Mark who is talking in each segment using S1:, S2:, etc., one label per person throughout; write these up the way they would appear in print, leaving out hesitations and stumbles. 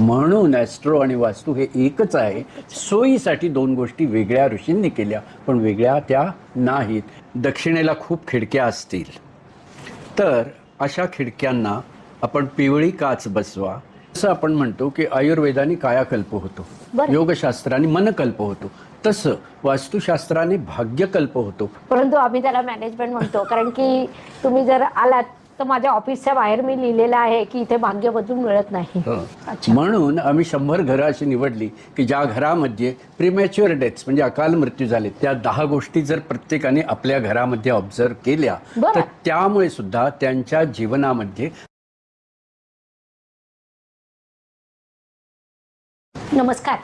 S1: म्हणून ॲस्ट्रो आणि वास्तू हे एकच आहे. सोयीसाठी दोन गोष्टी वेगळ्या ऋषींनी केल्या, पण वेगळ्या त्या नाहीत. दक्षिणेला खूप खिडक्या असतील तर अशा खिडक्यांना आपण पिवळी काच बसवा. असं आपण म्हणतो की आयुर्वेदाने कायाकल्प होतो,
S2: बरं.
S1: योगशास्त्राने मनकल्प होतो, तसं वास्तुशास्त्राने भाग्यकल्प होतो.
S2: परंतु आम्ही त्याला मॅनेजमेंट म्हणतो, कारण की तुम्ही जर आलात तर माझ्या ऑफिसच्या बाहेर मी लिहिलेलं आहे की इथे भाग्य बदलून मिळत नाही. अच्छा.
S1: म्हणून आम्ही 100 घरं अशी निवडली की ज्या घरामध्ये प्रीमॅच्युअर डेथ्स म्हणजे अकाल मृत्यू झाले, त्या 10 गोष्टी जर प्रत्येकाने आपल्या घरामध्ये ऑब्झर्व केल्या
S2: बरं.
S1: तर त्यामुळे सुद्धा त्यांच्या जीवनामध्ये.
S2: नमस्कार.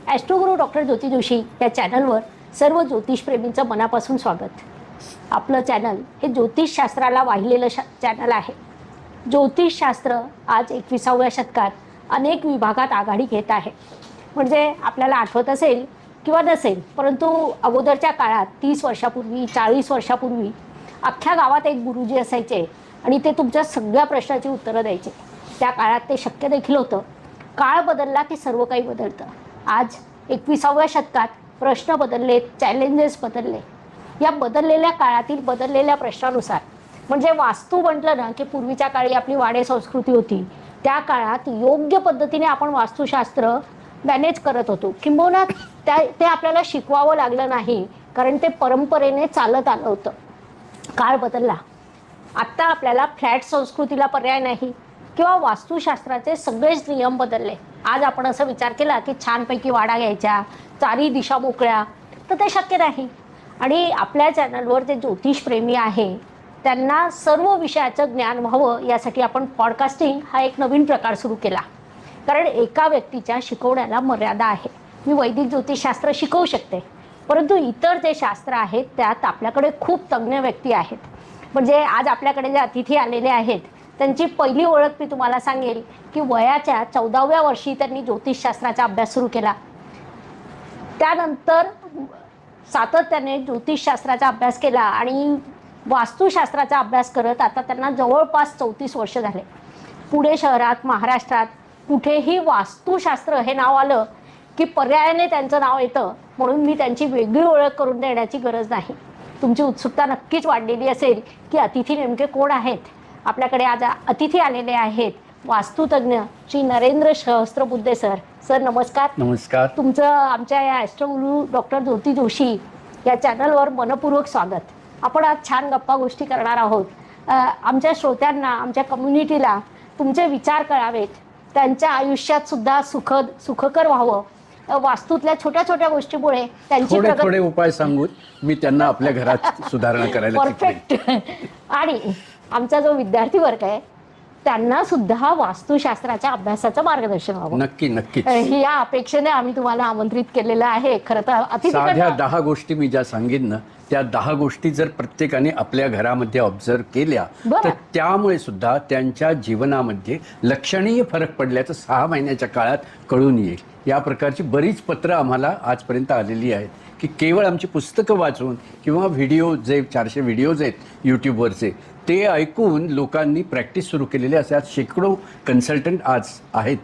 S2: ॲस्ट्रोगुरू डॉक्टर ज्योती जोशी या चॅनलवर सर्व ज्योतिषप्रेमींचं मनापासून स्वागत. आपलं चॅनल हे ज्योतिषशास्त्राला वाहिलेलं चॅनल आहे. ज्योतिषशास्त्र आज 21व्या शतकात अनेक विभागात आघाडी घेत आहे. म्हणजे आपल्याला आठवत असेल किंवा नसेल, परंतु अगोदरच्या काळात 30 वर्षापूर्वी 40 वर्षापूर्वी अख्ख्या गावात एक गुरुजी असायचे आणि ते तुमच्या सगळ्या प्रश्नाची उत्तरं द्यायचे. त्या काळात ते शक्य देखील होतं. काळ बदलला की सर्व काही बदलतं. आज 21व्या शतकात प्रश्न बदलले, चॅलेंजेस बदलले. या बदललेल्या काळातील बदललेल्या प्रश्नानुसार, म्हणजे वास्तू म्हटलं ना की पूर्वीच्या काळी आपली वाडे संस्कृती होती, त्या काळात योग्य पद्धतीने आपण वास्तुशास्त्र मॅनेज करत होतो. किंबहुना ते आपल्याला शिकवावं लागलं नाही, कारण ते परंपरेने चालत आलं होतं. काळ बदलला. आत्ता आपल्याला फ्लॅट संस्कृतीला पर्याय नाही किंवा वास्तुशास्त्राचे सगळेच नियम बदलले. आज आपण असं विचार केला की छानपैकी वाडा घ्यायच्या, चारी दिशा मोकळ्या, तर ते शक्य नाही. आणि आपल्या चॅनलवर जे ज्योतिषप्रेमी आहे त्यांना सर्व विषयाचं ज्ञान व्हावं यासाठी आपण पॉडकास्टिंग हा एक नवीन प्रकार सुरू केला. कारण एका व्यक्तीच्या शिकवण्याला मर्यादा आहे. मी वैदिक ज्योतिषशास्त्र शिकवू शकते, परंतु इतर जे शास्त्र आहेत त्यात आपल्याकडे खूप तज्ज्ञ व्यक्ती आहेत. म्हणजे आज आपल्याकडे जे अतिथी आलेले आहेत त्यांची पहिली ओळख मी तुम्हाला सांगेल की वयाच्या 14व्या वर्षी त्यांनी ज्योतिषशास्त्राचा अभ्यास सुरू केला. त्यानंतर सातत्याने ज्योतिषशास्त्राचा अभ्यास केला आणि वास्तुशास्त्राचा अभ्यास करत आता त्यांना जवळपास 34 वर्ष झाले. पुणे शहरात, महाराष्ट्रात कुठेही वास्तुशास्त्र हे नाव आलं की पर्यायाने त्यांचं नाव येतं. म्हणून मी त्यांची वेगळी ओळख करून देण्याची गरज नाही. तुमची उत्सुकता नक्कीच वाढलेली असेल की अतिथी नेमके कोण आहेत. आपल्याकडे आज अतिथी आलेले आहेत वास्तुतज्ञ श्री नरेंद्र सहस्त्रबुद्धे सर. सर नमस्कार.
S1: नमस्कार.
S2: तुमचं आमच्या या ॲस्ट्रोगुरू डॉक्टर ज्योती जोशी या चॅनलवर मनपूर्वक स्वागत. आपण आज छान गप्पा गोष्टी करणार आहोत. आमच्या श्रोत्यांना, आमच्या कम्युनिटीला तुमचे विचार कळावेत, त्यांच्या आयुष्यात सुद्धा सुखकर व्हावं. वास्तूतल्या छोट्या छोट्या गोष्टीमुळे त्यांची
S1: थोडे उपाय सांगून मी त्यांना आपल्या घरात सुधारणा करायला
S2: परफेक्ट. आणि आमचा जो विद्यार्थी वर्ग आहे त्यांना सुद्धा वास्तुशास्त्राच्या अभ्यासाचं मार्गदर्शन व्हावं.
S1: नक्कीच.
S2: या अपेक्षेने आम्ही तुम्हाला आमंत्रित केलेलं आहे. खरं तर
S1: साध्या 10 गोष्टी मी ज्या सांगितलं ना, त्या 10 गोष्टी जर प्रत्येकाने आपल्या घरामध्ये ऑब्झर्व केल्या तर त्यामुळे सुद्धा त्यांच्या जीवनामध्ये लक्षणीय फरक पडल्याचं 6 महिन्याच्या काळात कळून येईल. या प्रकारची बरीच पत्रं आम्हाला आजपर्यंत आलेली आहेत की केवळ आमची पुस्तकं वाचून किंवा व्हिडिओ, जे 400 व्हिडिओज आहेत यूट्यूबवरचे, ते ऐकून लोकांनी प्रॅक्टिस सुरू केलेले असे आज शेकडो कन्सल्टंट आज आहेत.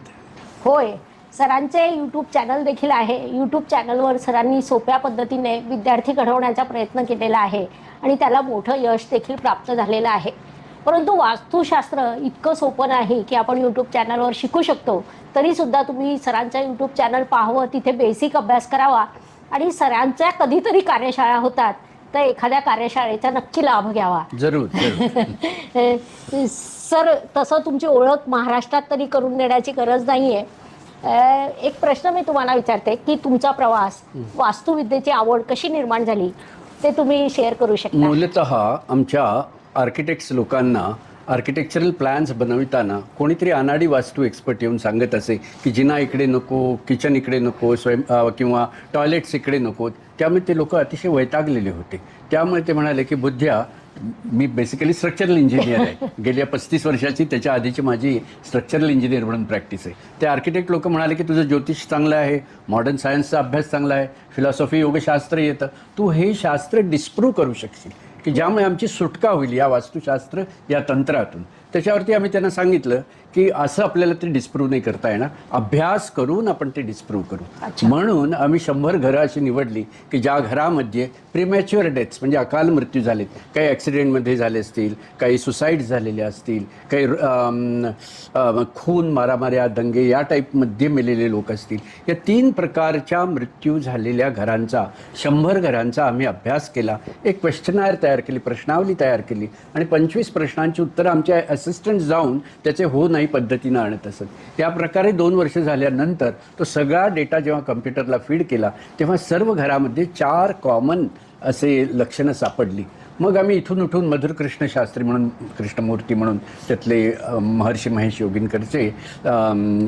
S2: होय. सरांचे यूट्यूब चॅनल देखील आहे. यूट्यूब चॅनलवर सरांनी सोप्या पद्धतीने विद्यार्थी घडवण्याचा प्रयत्न केलेला आहे आणि त्याला मोठं यश देखील प्राप्त झालेलं आहे. परंतु वास्तुशास्त्र इतकं सोपं नाही की आपण यूट्यूब चॅनलवर शिकू शकतो. तरीसुद्धा तुम्ही सरांचा यूट्यूब चॅनल पाहावं, तिथे बेसिक अभ्यास करावा आणि सरांच्या कधीतरी कार्यशाळा होतात तर एखाद्या कार्यशाळेचा नक्की लाभ घ्यावा.
S1: जरूर.
S2: सर, तसं तुमची ओळख महाराष्ट्रात तरी करून देण्याची गरज नाही आहे. एक प्रश्न मी तुम्हाला विचारते की तुमचा प्रवास, वास्तुविद्येची आवड कशी निर्माण झाली ते तुम्ही शेअर करू शकता.
S1: मूलतः आमच्या आर्किटेक्ट्स लोकांना आर्किटेक्चरल प्लॅन्स बनविताना कोणीतरी अनाडी वास्तू एक्सपर्ट येऊन सांगत असे की जिना इकडे नको, किचन इकडे नको, किंवा टॉयलेट्स इकडे नको. त्यामुळे ते लोक अतिशय वैतागलेले होते. त्यामुळे ते म्हणाले की बुद्ध्या, मी बेसिकली स्ट्रक्चरल इंजिनियर आहे. गेल्या 35 वर्षाची त्याच्या आधीची माझी स्ट्रक्चरल इंजिनियर म्हणून प्रॅक्टिस आहे. ते आर्किटेक्ट लोक म्हणाले की तुझं ज्योतिष चांगलं आहे, मॉडर्न सायन्सचा अभ्यास चांगला आहे, फिलॉसॉफी, योगशास्त्र येतं, तू हे शास्त्र डिस्प्रूव्ह करू शकशील की ज्यामुळे आमची सुटका होईल या वास्तुशास्त्र या तंत्रातून. त्याच्यावरती आम्ही त्यांना सांगितलं की असं आपल्याला ते डिस्प्रूव्ह नाही करता येणार, अभ्यास करून आपण ते डिस्प्रूव्ह करू.
S2: अच्छा.
S1: म्हणून आम्ही 100 घरं अशी निवडली की ज्या घरामध्ये प्रिमॅच्युअर डेथ्स म्हणजे अकाल मृत्यू झालेत, काही ॲक्सिडेंटमध्ये झाले असतील, काही सुसाईड झालेले असतील, काही खून मारामाऱ्या दंगे या टाईपमध्ये मेलेले लोक असतील, या 3 प्रकारच्या मृत्यू झालेल्या घरांचा 100 घरांचा आम्ही अभ्यास केला. एक क्वेश्चनायर तयार केली, प्रश्नावली तयार केली आणि 25 प्रश्नांची उत्तरं आमच्या असिस्टंट जाऊन त्याचे हो नाही पद्धतीनं आणत असत. या प्रकारे 2 वर्ष झाल्यानंतर तो सगळा डेटा जेव्हा कम्प्युटरला फीड केला तेव्हा सर्व घरामध्ये 4 कॉमन असे लक्षणं सापडली. मग आम्ही इथून उठून मधुर कृष्ण शास्त्री म्हणून, कृष्णमूर्ती म्हणून त्यातले महर्षी महेश योगिनकरचे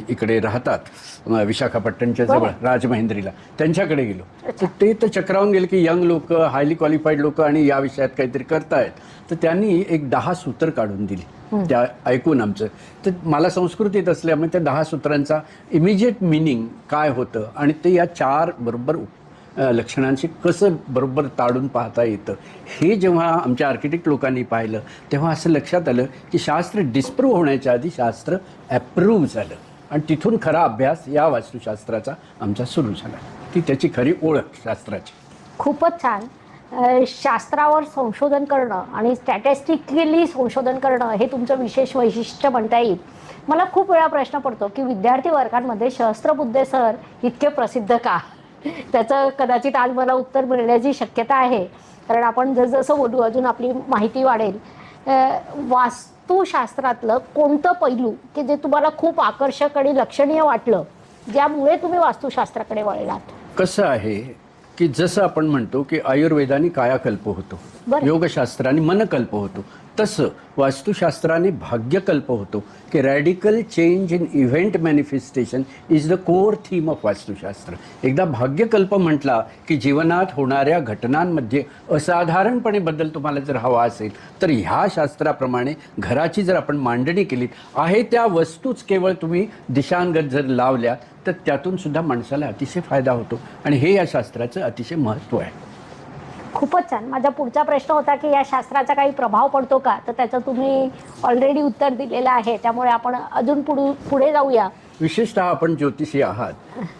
S1: इकडे राहतात विशाखापट्टणच्या जवळ राजमहेंद्रीला, त्यांच्याकडे गेलो. तर ते तर चक्रावून गेले की यंग लोक, हायली क्वालिफाईड लोक आणि या विषयात काहीतरी करतायत. तर त्यांनी एक 10 सूत्र काढून दिली त्या ऐकून आमचं. तर मला संस्कृत येत असल्यामुळे त्या 10 सूत्रांचा इमिजिएट मिनिंग काय होतं आणि ते या 4 बरोबर लक्षणांशी कसं बरोबर ताडून पाहता येतं, हे जेव्हा आमच्या आर्किटेक्ट लोकांनी पाहिलं तेव्हा असं लक्षात आलं की शास्त्र डिस्प्रूव्ह होण्याच्या आधी शास्त्र ॲप्रूव्ह झालं आणि तिथून खरा अभ्यास या वास्तुशास्त्राचा आमचा सुरू झाला. ती त्याची खरी ओळख शास्त्राची.
S2: खूपच छान. शास्त्रावर संशोधन करणं आणि स्टॅटिस्टिकली संशोधन करणं हे तुमचं विशेष वैशिष्ट्य म्हणता येईल. मला खूप वेळा प्रश्न पडतो की विद्यार्थी वर्गांमध्ये सहस्त्रबुद्धे सर इतके प्रसिद्ध का? त्याचं कदाचित आज मला उत्तर मिळण्याची शक्यता आहे, कारण आपण जसं बोलू अजून आपली माहिती वाढेल. वास्तुशास्त्रातलं कोणतं पैलू की जे तुम्हाला खूप आकर्षक आणि लक्षणीय वाटलं, ज्यामुळे तुम्ही वास्तुशास्त्राकडे वळलात?
S1: कसं आहे की जसं आपण म्हणतो की आयुर्वेदाने कायाकल्प होतो, योगशास्त्राने मनकल्प होतो, तसं वास्तुशास्त्राने भाग्यकल्प होतो की radical change in event manifestation is the core theme of Vastushastra. एकदा भाग्यकल्प म्हटला की जीवनात होणाऱ्या घटनांमध्ये असाधारणपणे बदल तुम्हाला जर हवा असेल तर ह्या शास्त्राप्रमाणे घराची जर आपण मांडणी केली आहे त्या वस्तूच केवळ तुम्ही दिशांगत जर लावल्या तर त्यातून सुद्धा माणसाला अतिशय फायदा होतो आणि हे या शास्त्राचं अतिशय महत्त्व आहे.
S2: खूपच छान. माझा पुढचा प्रश्न होता की या शास्त्राचा काही प्रभाव पडतो का, तर त्याचं तुम्ही ऑलरेडी उत्तर दिलेलं आहे, त्यामुळे आपण अजून पुढे जाऊया.
S1: विशेषतः आपण ज्योतिषी आहात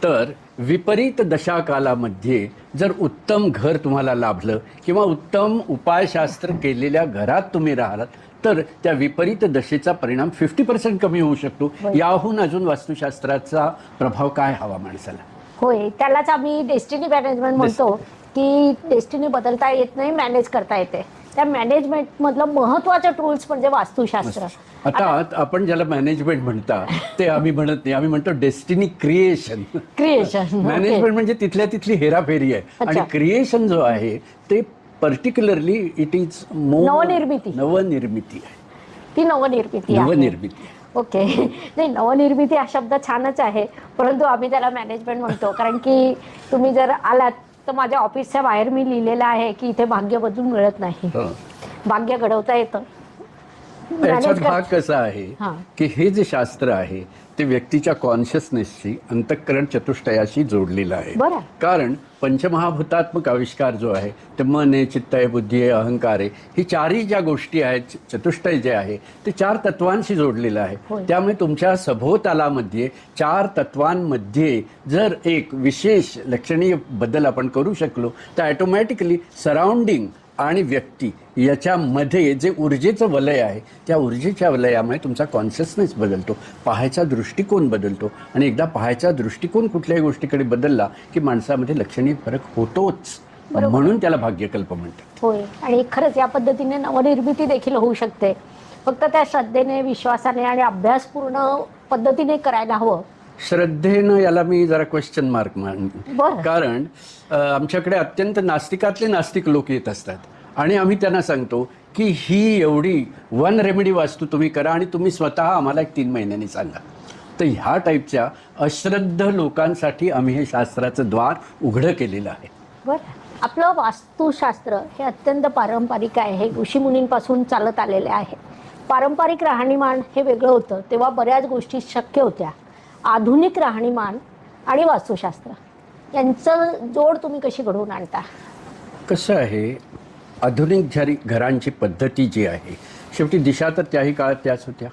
S1: तर विपरीत दशाकालामध्ये जर उत्तम घर तुम्हाला लाभलं किंवा उत्तम उपायशास्त्र केलेल्या घरात तुम्ही राहिलात तर त्या विपरीत दशेचा परिणाम 50% कमी होऊ शकतो. याहून अजून वास्तुशास्त्राचा प्रभाव काय हवा माणसाला?
S2: होय, त्यालाच आम्ही डेस्टिनी मॅनेजमेंट म्हणतो की डेस्टिनी बदलता येत नाही, मॅनेज करता येते. त्या मॅनेजमेंट मधलं महत्वाचं टूल्स म्हणजे वास्तुशास्त्र.
S1: आता आपण ज्याला मॅनेजमेंट म्हणता ते आम्ही म्हणत नाही, आम्ही म्हणतो डेस्टिनी क्रिएशन. मॅनेजमेंट म्हणजे तिथल्या तिथली हेराफेरी आहे आणि क्रिएशन जो आहे ते पर्टिक्युलरली इट इज
S2: नवनिर्मिती
S1: आहे.
S2: ती नवनिर्मिती आहे. ओके. नाही, नवनिर्मिती हा शब्द छानच आहे, परंतु आम्ही त्याला मॅनेजमेंट म्हणतो कारण की तुम्ही जर आलात तर माझ्या ऑफिसच्या बाहेर मी लिहिलेलं आहे की इथे भाग्य बदलून मिळत नाही, भाग्य घडवता येतं.
S1: याच्यात भाग कसा आहे की हे जे शास्त्र आहे ते व्यक्तीच्या कॉन्शियसनेसशी अंतःकरण चतुष्टयाशी जोडलेलं आहे. कारण पंचमहाभूतात्मक आविष्कार जो आहे ते मन आहे, चित्त आहे, बुद्धी आहे, अहंकार आहे, ही 4ही ज्या गोष्टी आहेत, चतुष्टय जे आहे ते 4 तत्वांशी जोडलेलं आहे. त्यामुळे तुमच्या सभोवतालामध्ये 4 तत्वांमध्ये जर एक विशेष लक्षणीय बदल आपण करू शकलो तर ॲटोमॅटिकली सराउंडिंग आणि व्यक्ती याच्यामध्ये जे ऊर्जेचं वलय आहे त्या ऊर्जेच्या वलयामुळे तुमचा कॉन्शियसनेस बदलतो, पाहायचा दृष्टिकोन बदलतो आणि एकदा पाहायचा दृष्टिकोन कुठल्याही गोष्टीकडे बदलला की माणसामध्ये लक्षणीय फरक होतोच. म्हणून त्याला भाग्यकल्प म्हणतात.
S2: होय, आणि खरंच या पद्धतीने नवनिर्मिती देखील होऊ शकते, फक्त त्या श्रद्धेने, विश्वासाने आणि अभ्यासपूर्ण पद्धतीने करायला हवं.
S1: श्रद्धेनं याला मी जरा क्वेश्चन मार्क मानतो, कारण आमच्याकडे अत्यंत नास्तिकातले नास्तिक लोक येत असतात आणि आम्ही त्यांना सांगतो की ही एवढी 1 रेमेडी वास्तू तुम्ही करा आणि तुम्ही स्वतः आम्हाला 3 महिन्यांनी सांगा. तर ह्या टाईपच्या अश्रद्ध लोकांसाठी आम्ही हे शास्त्राचं द्वार उघडं केलेलं आहे.
S2: आपलं वास्तुशास्त्र हे अत्यंत पारंपरिक आहे, हे ऋषीमुनींपासून चालत आलेले आहे. पारंपरिक राहणीमान हे वेगळं होतं, तेव्हा बऱ्याच गोष्टी शक्य होत्या. आधुनिक राहणीमान आणि वास्तुशास्त्र यांचं जोड तुम्ही कशी घडवून आणता?
S1: कसं आहे, आधुनिक घरांची पद्धती जी आहे शेवटी दिशा तर त्याही काळात त्याच होत्या.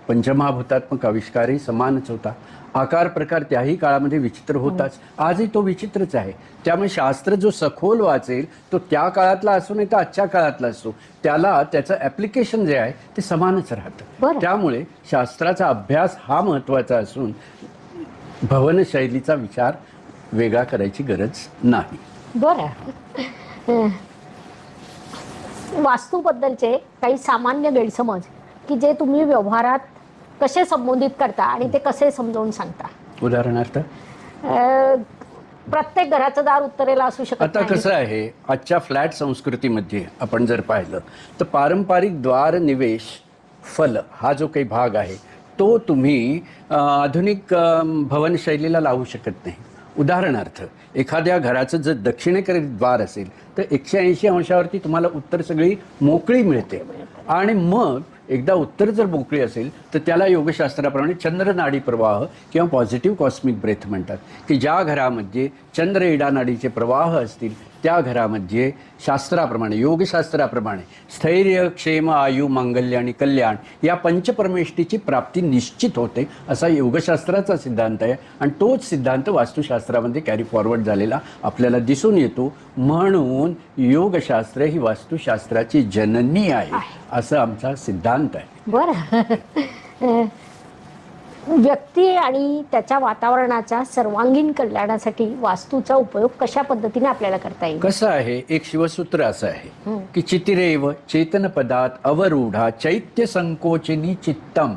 S1: पंचमहाभूतात्मक आविष्कारही समानच होता. आकार प्रकार त्याही काळामध्ये विचित्र होताच, आजही तो विचित्रच आहे. त्यामुळे शास्त्र जो सखोल वाचेल तो त्या काळातला असो नाही तर आजच्या काळातला असो, त्याला त्याचं ॲप्लिकेशन जे आहे ते समानच राहतं.
S2: बरं.
S1: त्यामुळे शास्त्राचा अभ्यास हा महत्त्वाचा असून भवनशैलीचा विचार वेगळा करायची गरज नाही.
S2: बरं. वास्तूबद्दलचे काही सामान्य गैरसमज की जे तुम्ही व्यवहारात कसे संबोधित करता आणि ते कसे समजावून सांगता?
S1: उदाहरणार्थ
S2: प्रत्येक घराचं दार उत्तरेला असू शकत
S1: आता
S2: नाही.
S1: कसं आहे, आजच्या फ्लॅट संस्कृतीमध्ये आपण जर पाहिलं तर पारंपरिक द्वार निवेश फल हा जो काही भाग आहे तो तुम्ही आधुनिक भवनशैलीला लावू शकत नाही. उदाहरणार्थ एखाद्या घराचं जर दक्षिणेकडे द्वार असेल तर 180 अंशावरती तुम्हाला उत्तर सगळी मोकळी मिळते. आणि मग एकदा उत्तर जर मोकळी असेल तर त्याला योगशास्त्राप्रमाणे चंद्र नाडी प्रवाह किंवा पॉझिटिव्ह कॉस्मिक ब्रेथ म्हणतात, की ज्या घरामध्ये चंद्र इडा नाडीचे प्रवाह असतील त्या घरामध्ये शास्त्राप्रमाणे योगशास्त्राप्रमाणे स्थैर्य क्षेम आयु मांगल्य आणि कल्याण या पंचपरमेष्टीची प्राप्ती निश्चित होते असा योगशास्त्राचा सिद्धांत आहे. आणि तोच सिद्धांत वास्तुशास्त्रामध्ये कॅरी फॉरवर्ड झालेला आपल्याला दिसून येतो. म्हणून योगशास्त्र ही वास्तुशास्त्राची जननी आहे असं आमचा सिद्धांत आहे.
S2: बरं. व्यक्ती आणि त्याच्या वातावरणाच्या सर्वांगीण कल्याणासाठी वास्तूचा उपयोग कशा पद्धतीने आपल्याला करता येईल?
S1: कसं आहे, एक शिवसूत्र असं आहे की चितिरेव चेतन पदात अवरूढा चैत्य संकोचिनी चित्तम,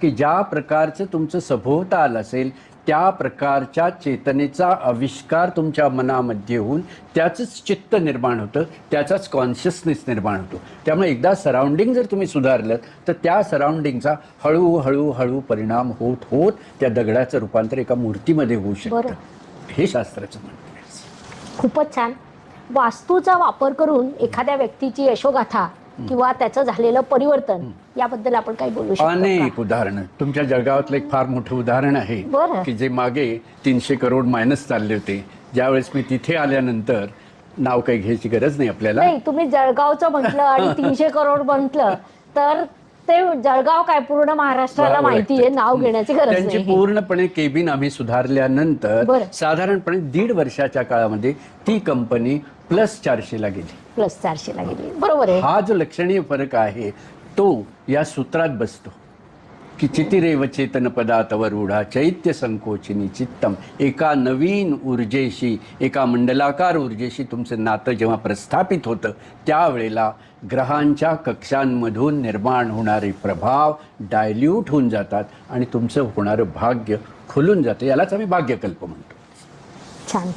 S1: की ज्या प्रकारचं तुमचं सभोवताल असेल त्या प्रकारच्या चेतनेचा आविष्कार तुमच्या मनामध्ये होऊन त्याचंच चित्त निर्माण होतं, त्याचाच कॉन्शियसनेस निर्माण होतो. त्यामुळे एकदा सराउंडिंग जर तुम्ही सुधारलं तर त्या सराउंडिंगचा हळूहळू परिणाम होत होत त्या दगडाचं रूपांतर एका मूर्तीमध्ये होऊ शकतं. हे शास्त्राचं म्हणणं आहे.
S2: खूपच छान. वास्तूचा वापर करून एखाद्या व्यक्तीची यशोगाथा किंवा त्याचं झालेलं परिवर्तन याबद्दल आपण काही बोलू शकतो?
S1: अनेक उदाहरणं. तुमच्या जळगावातलं एक फार मोठं उदाहरण आहे की जे मागे 300 करोड मायनस चालले होते. ज्यावेळेस मी तिथे आल्यानंतर, नाव काही घ्यायची गरज नाही आपल्याला.
S2: नाही, तुम्ही जळगावचं म्हटलं आणि 300 करोड म्हटलं तर ते जळगाव काय पूर्ण महाराष्ट्राला माहिती आहे, नाव घेण्याची गरज नाही.
S1: त्यांची पूर्णपणे केबिन आम्ही सुधारल्यानंतर साधारणपणे 1.5 वर्षाच्या काळामध्ये ती कंपनी +400 ला गेली.
S2: +400 ला गेली. बरोबर आहे.
S1: हा जो लक्षणीय फरक आहे तो या सूत्रात बसतो की चितिरेव चेतन पदातवरूढा चैत्य संकोचिनी चित्तम. एका नवीन ऊर्जेशी, एका मंडलाकार ऊर्जेशी तुमचं नातं जेव्हा प्रस्थापित होतं त्यावेळेला ग्रहांच्या कक्षांमधून निर्माण होणारे प्रभाव डायल्यूट होऊन जातात आणि तुमचं होणारं भाग्य खुलून जातं. यालाच आम्ही भाग्यकल्प म्हणतो.
S2: छान.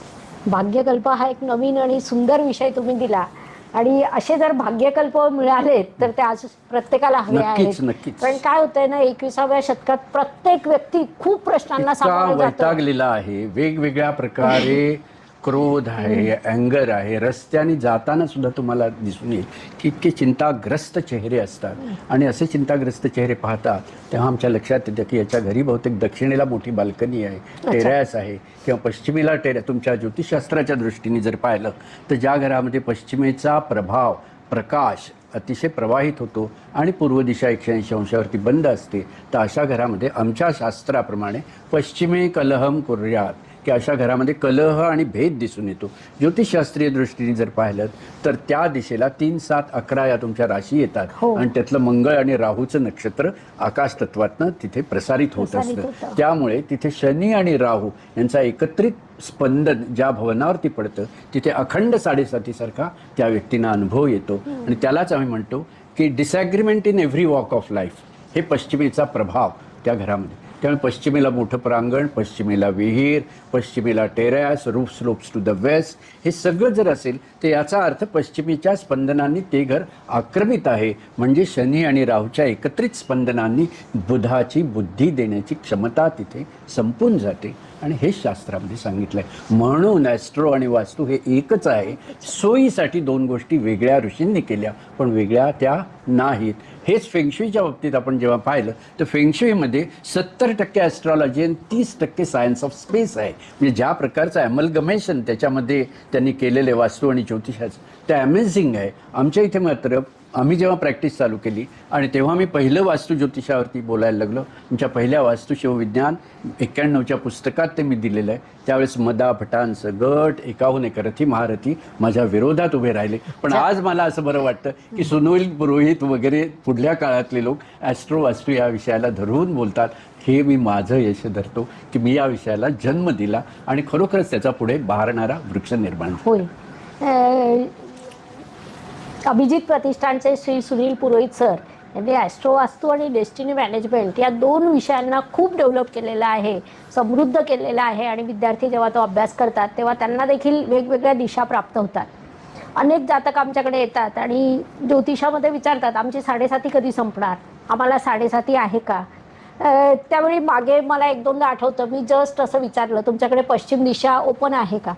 S2: भाग्यकल्प हा एक नवीन आणि सुंदर विषय तुम्ही दिला. आणि असे जर भाग्यकल्प मिळाले तर ते आज प्रत्येकाला हवे आहेत.
S1: नक्कीच.
S2: पण काय होतंय ना, 21व्या शतकात प्रत्येक व्यक्ती खूप प्रश्नांना सामोरं जातो.
S1: वैतागलेला आहे. वेगवेगळ्या प्रकारे क्रोध आहे, अँगर आहे. रस्त्याने जाताना सुद्धा तुम्हाला दिसून येईल की इतके चिंताग्रस्त चेहरे असतात. आणि असे चिंताग्रस्त चेहरे पाहता तेव्हा आमच्या लक्षात येतं की याच्या घरी बहुतेक दक्षिणेला मोठी बाल्कनी आहे, टेरॅस आहे, किंवा पश्चिमेला तुमच्या ज्योतिषशास्त्राच्या दृष्टीने जर पाहिलं तर ज्या घरामध्ये पश्चिमेचा प्रभाव प्रकाश अतिशय प्रवाहित होतो आणि पूर्व दिशा 180 अंशावरती बंद असते तर अशा घरामध्ये आमच्या शास्त्राप्रमाणे पश्चिमे कलहम कुर्यात, की अशा घरामध्ये कलह आणि भेद दिसून येतो. ज्योतिषशास्त्रीय दृष्टीने जर पाहिलं तर त्या दिशेला 3, 7, 11 या तुमच्या राशी येतात आणि त्यातलं मंगळ आणि राहूचं नक्षत्र आकाश तत्वातनं तिथे प्रसारित होत असतं. त्यामुळे तिथे शनी आणि राहू यांचा एकत्रित स्पंदन ज्या भवनावरती पडतं तिथे अखंड 7.5 त्या व्यक्तींना अनुभव येतो. आणि त्यालाच आम्ही म्हणतो की disagreement in every walk of life, हे पश्चिमेचा प्रभाव त्या घरामध्ये. त्यामुळे पश्चिमेला मोठं प्रांगण, पश्चिमेला विहीर, पश्चिमेला terrace, roof slopes to the west, हे सगळं जर असेल तर याचा अर्थ पश्चिमेच्या स्पंदनांनी ते घर आक्रमित आहे. म्हणजे शनी आणि राहूच्या एकत्रित स्पंदनांनी बुधाची बुद्धी देण्याची क्षमता तिथे संपून जाते. आणि हेच शास्त्रामध्ये सांगितलं आहे. म्हणून ॲस्ट्रो आणि वास्तू हे एकच आहे. सोयीसाठी 2 गोष्टी वेगळ्या ऋषींनी केल्या पण वेगळ्या त्या नाहीत. हेच फेंगशुईच्या बाबतीत आपण जेव्हा पाहिलं तर फेंगशुईमध्ये 70% ॲस्ट्रॉलॉजी आणि 30% सायन्स ऑफ स्पेस आहे. म्हणजे ज्या प्रकारचं ॲमलगमेशन त्याच्यामध्ये त्यांनी केलेले वास्तू आणि ज्योतिषाचं ते अमेझिंग आहे. आमच्या इथे मात्र आम्ही जेव्हा प्रॅक्टिस चालू केली आणि तेव्हा मी पहिलं वास्तू ज्योतिषावरती बोलायला लागलो. आमच्या पहिल्या वास्तू शिवविज्ञान 91च्या पुस्तकात ते मी दिलेलं आहे. त्यावेळेस मदा भटांस गट एकाहून एक रथी महारथी माझ्या विरोधात उभे राहिले. पण आज मला असं बरं वाटतं की सुनील पुरोहित वगैरे पुढल्या काळातले लोक ॲस्ट्रो वास्तू या विषयाला धरून बोलतात. हे मी माझं यश धरतो की मी या विषयाला जन्म दिला आणि खरोखरच त्याचा पुढे बहरणारा वृक्ष निर्माण
S2: होय. अभिजित प्रतिष्ठानचे श्री सुनील पुरोहित सर यांनी ॲस्ट्रो वास्तू आणि डेस्टिनी मॅनेजमेंट या 2 विषयांना खूप डेव्हलप केलेलं आहे, समृद्ध केलेलं आहे आणि विद्यार्थी जेव्हा तो अभ्यास करतात तेव्हा त्यांना देखील वेगवेगळ्या दिशा प्राप्त होतात. अनेक जातक आमच्याकडे येतात आणि ज्योतिषामध्ये विचारतात आमची 7.5 कधी संपणार, आम्हाला 7.5 आहे का. त्यावेळी मागे मला 1-2दा आठवतं मी जस्ट असं विचारलं तुमच्याकडे पश्चिम दिशा ओपन आहे का,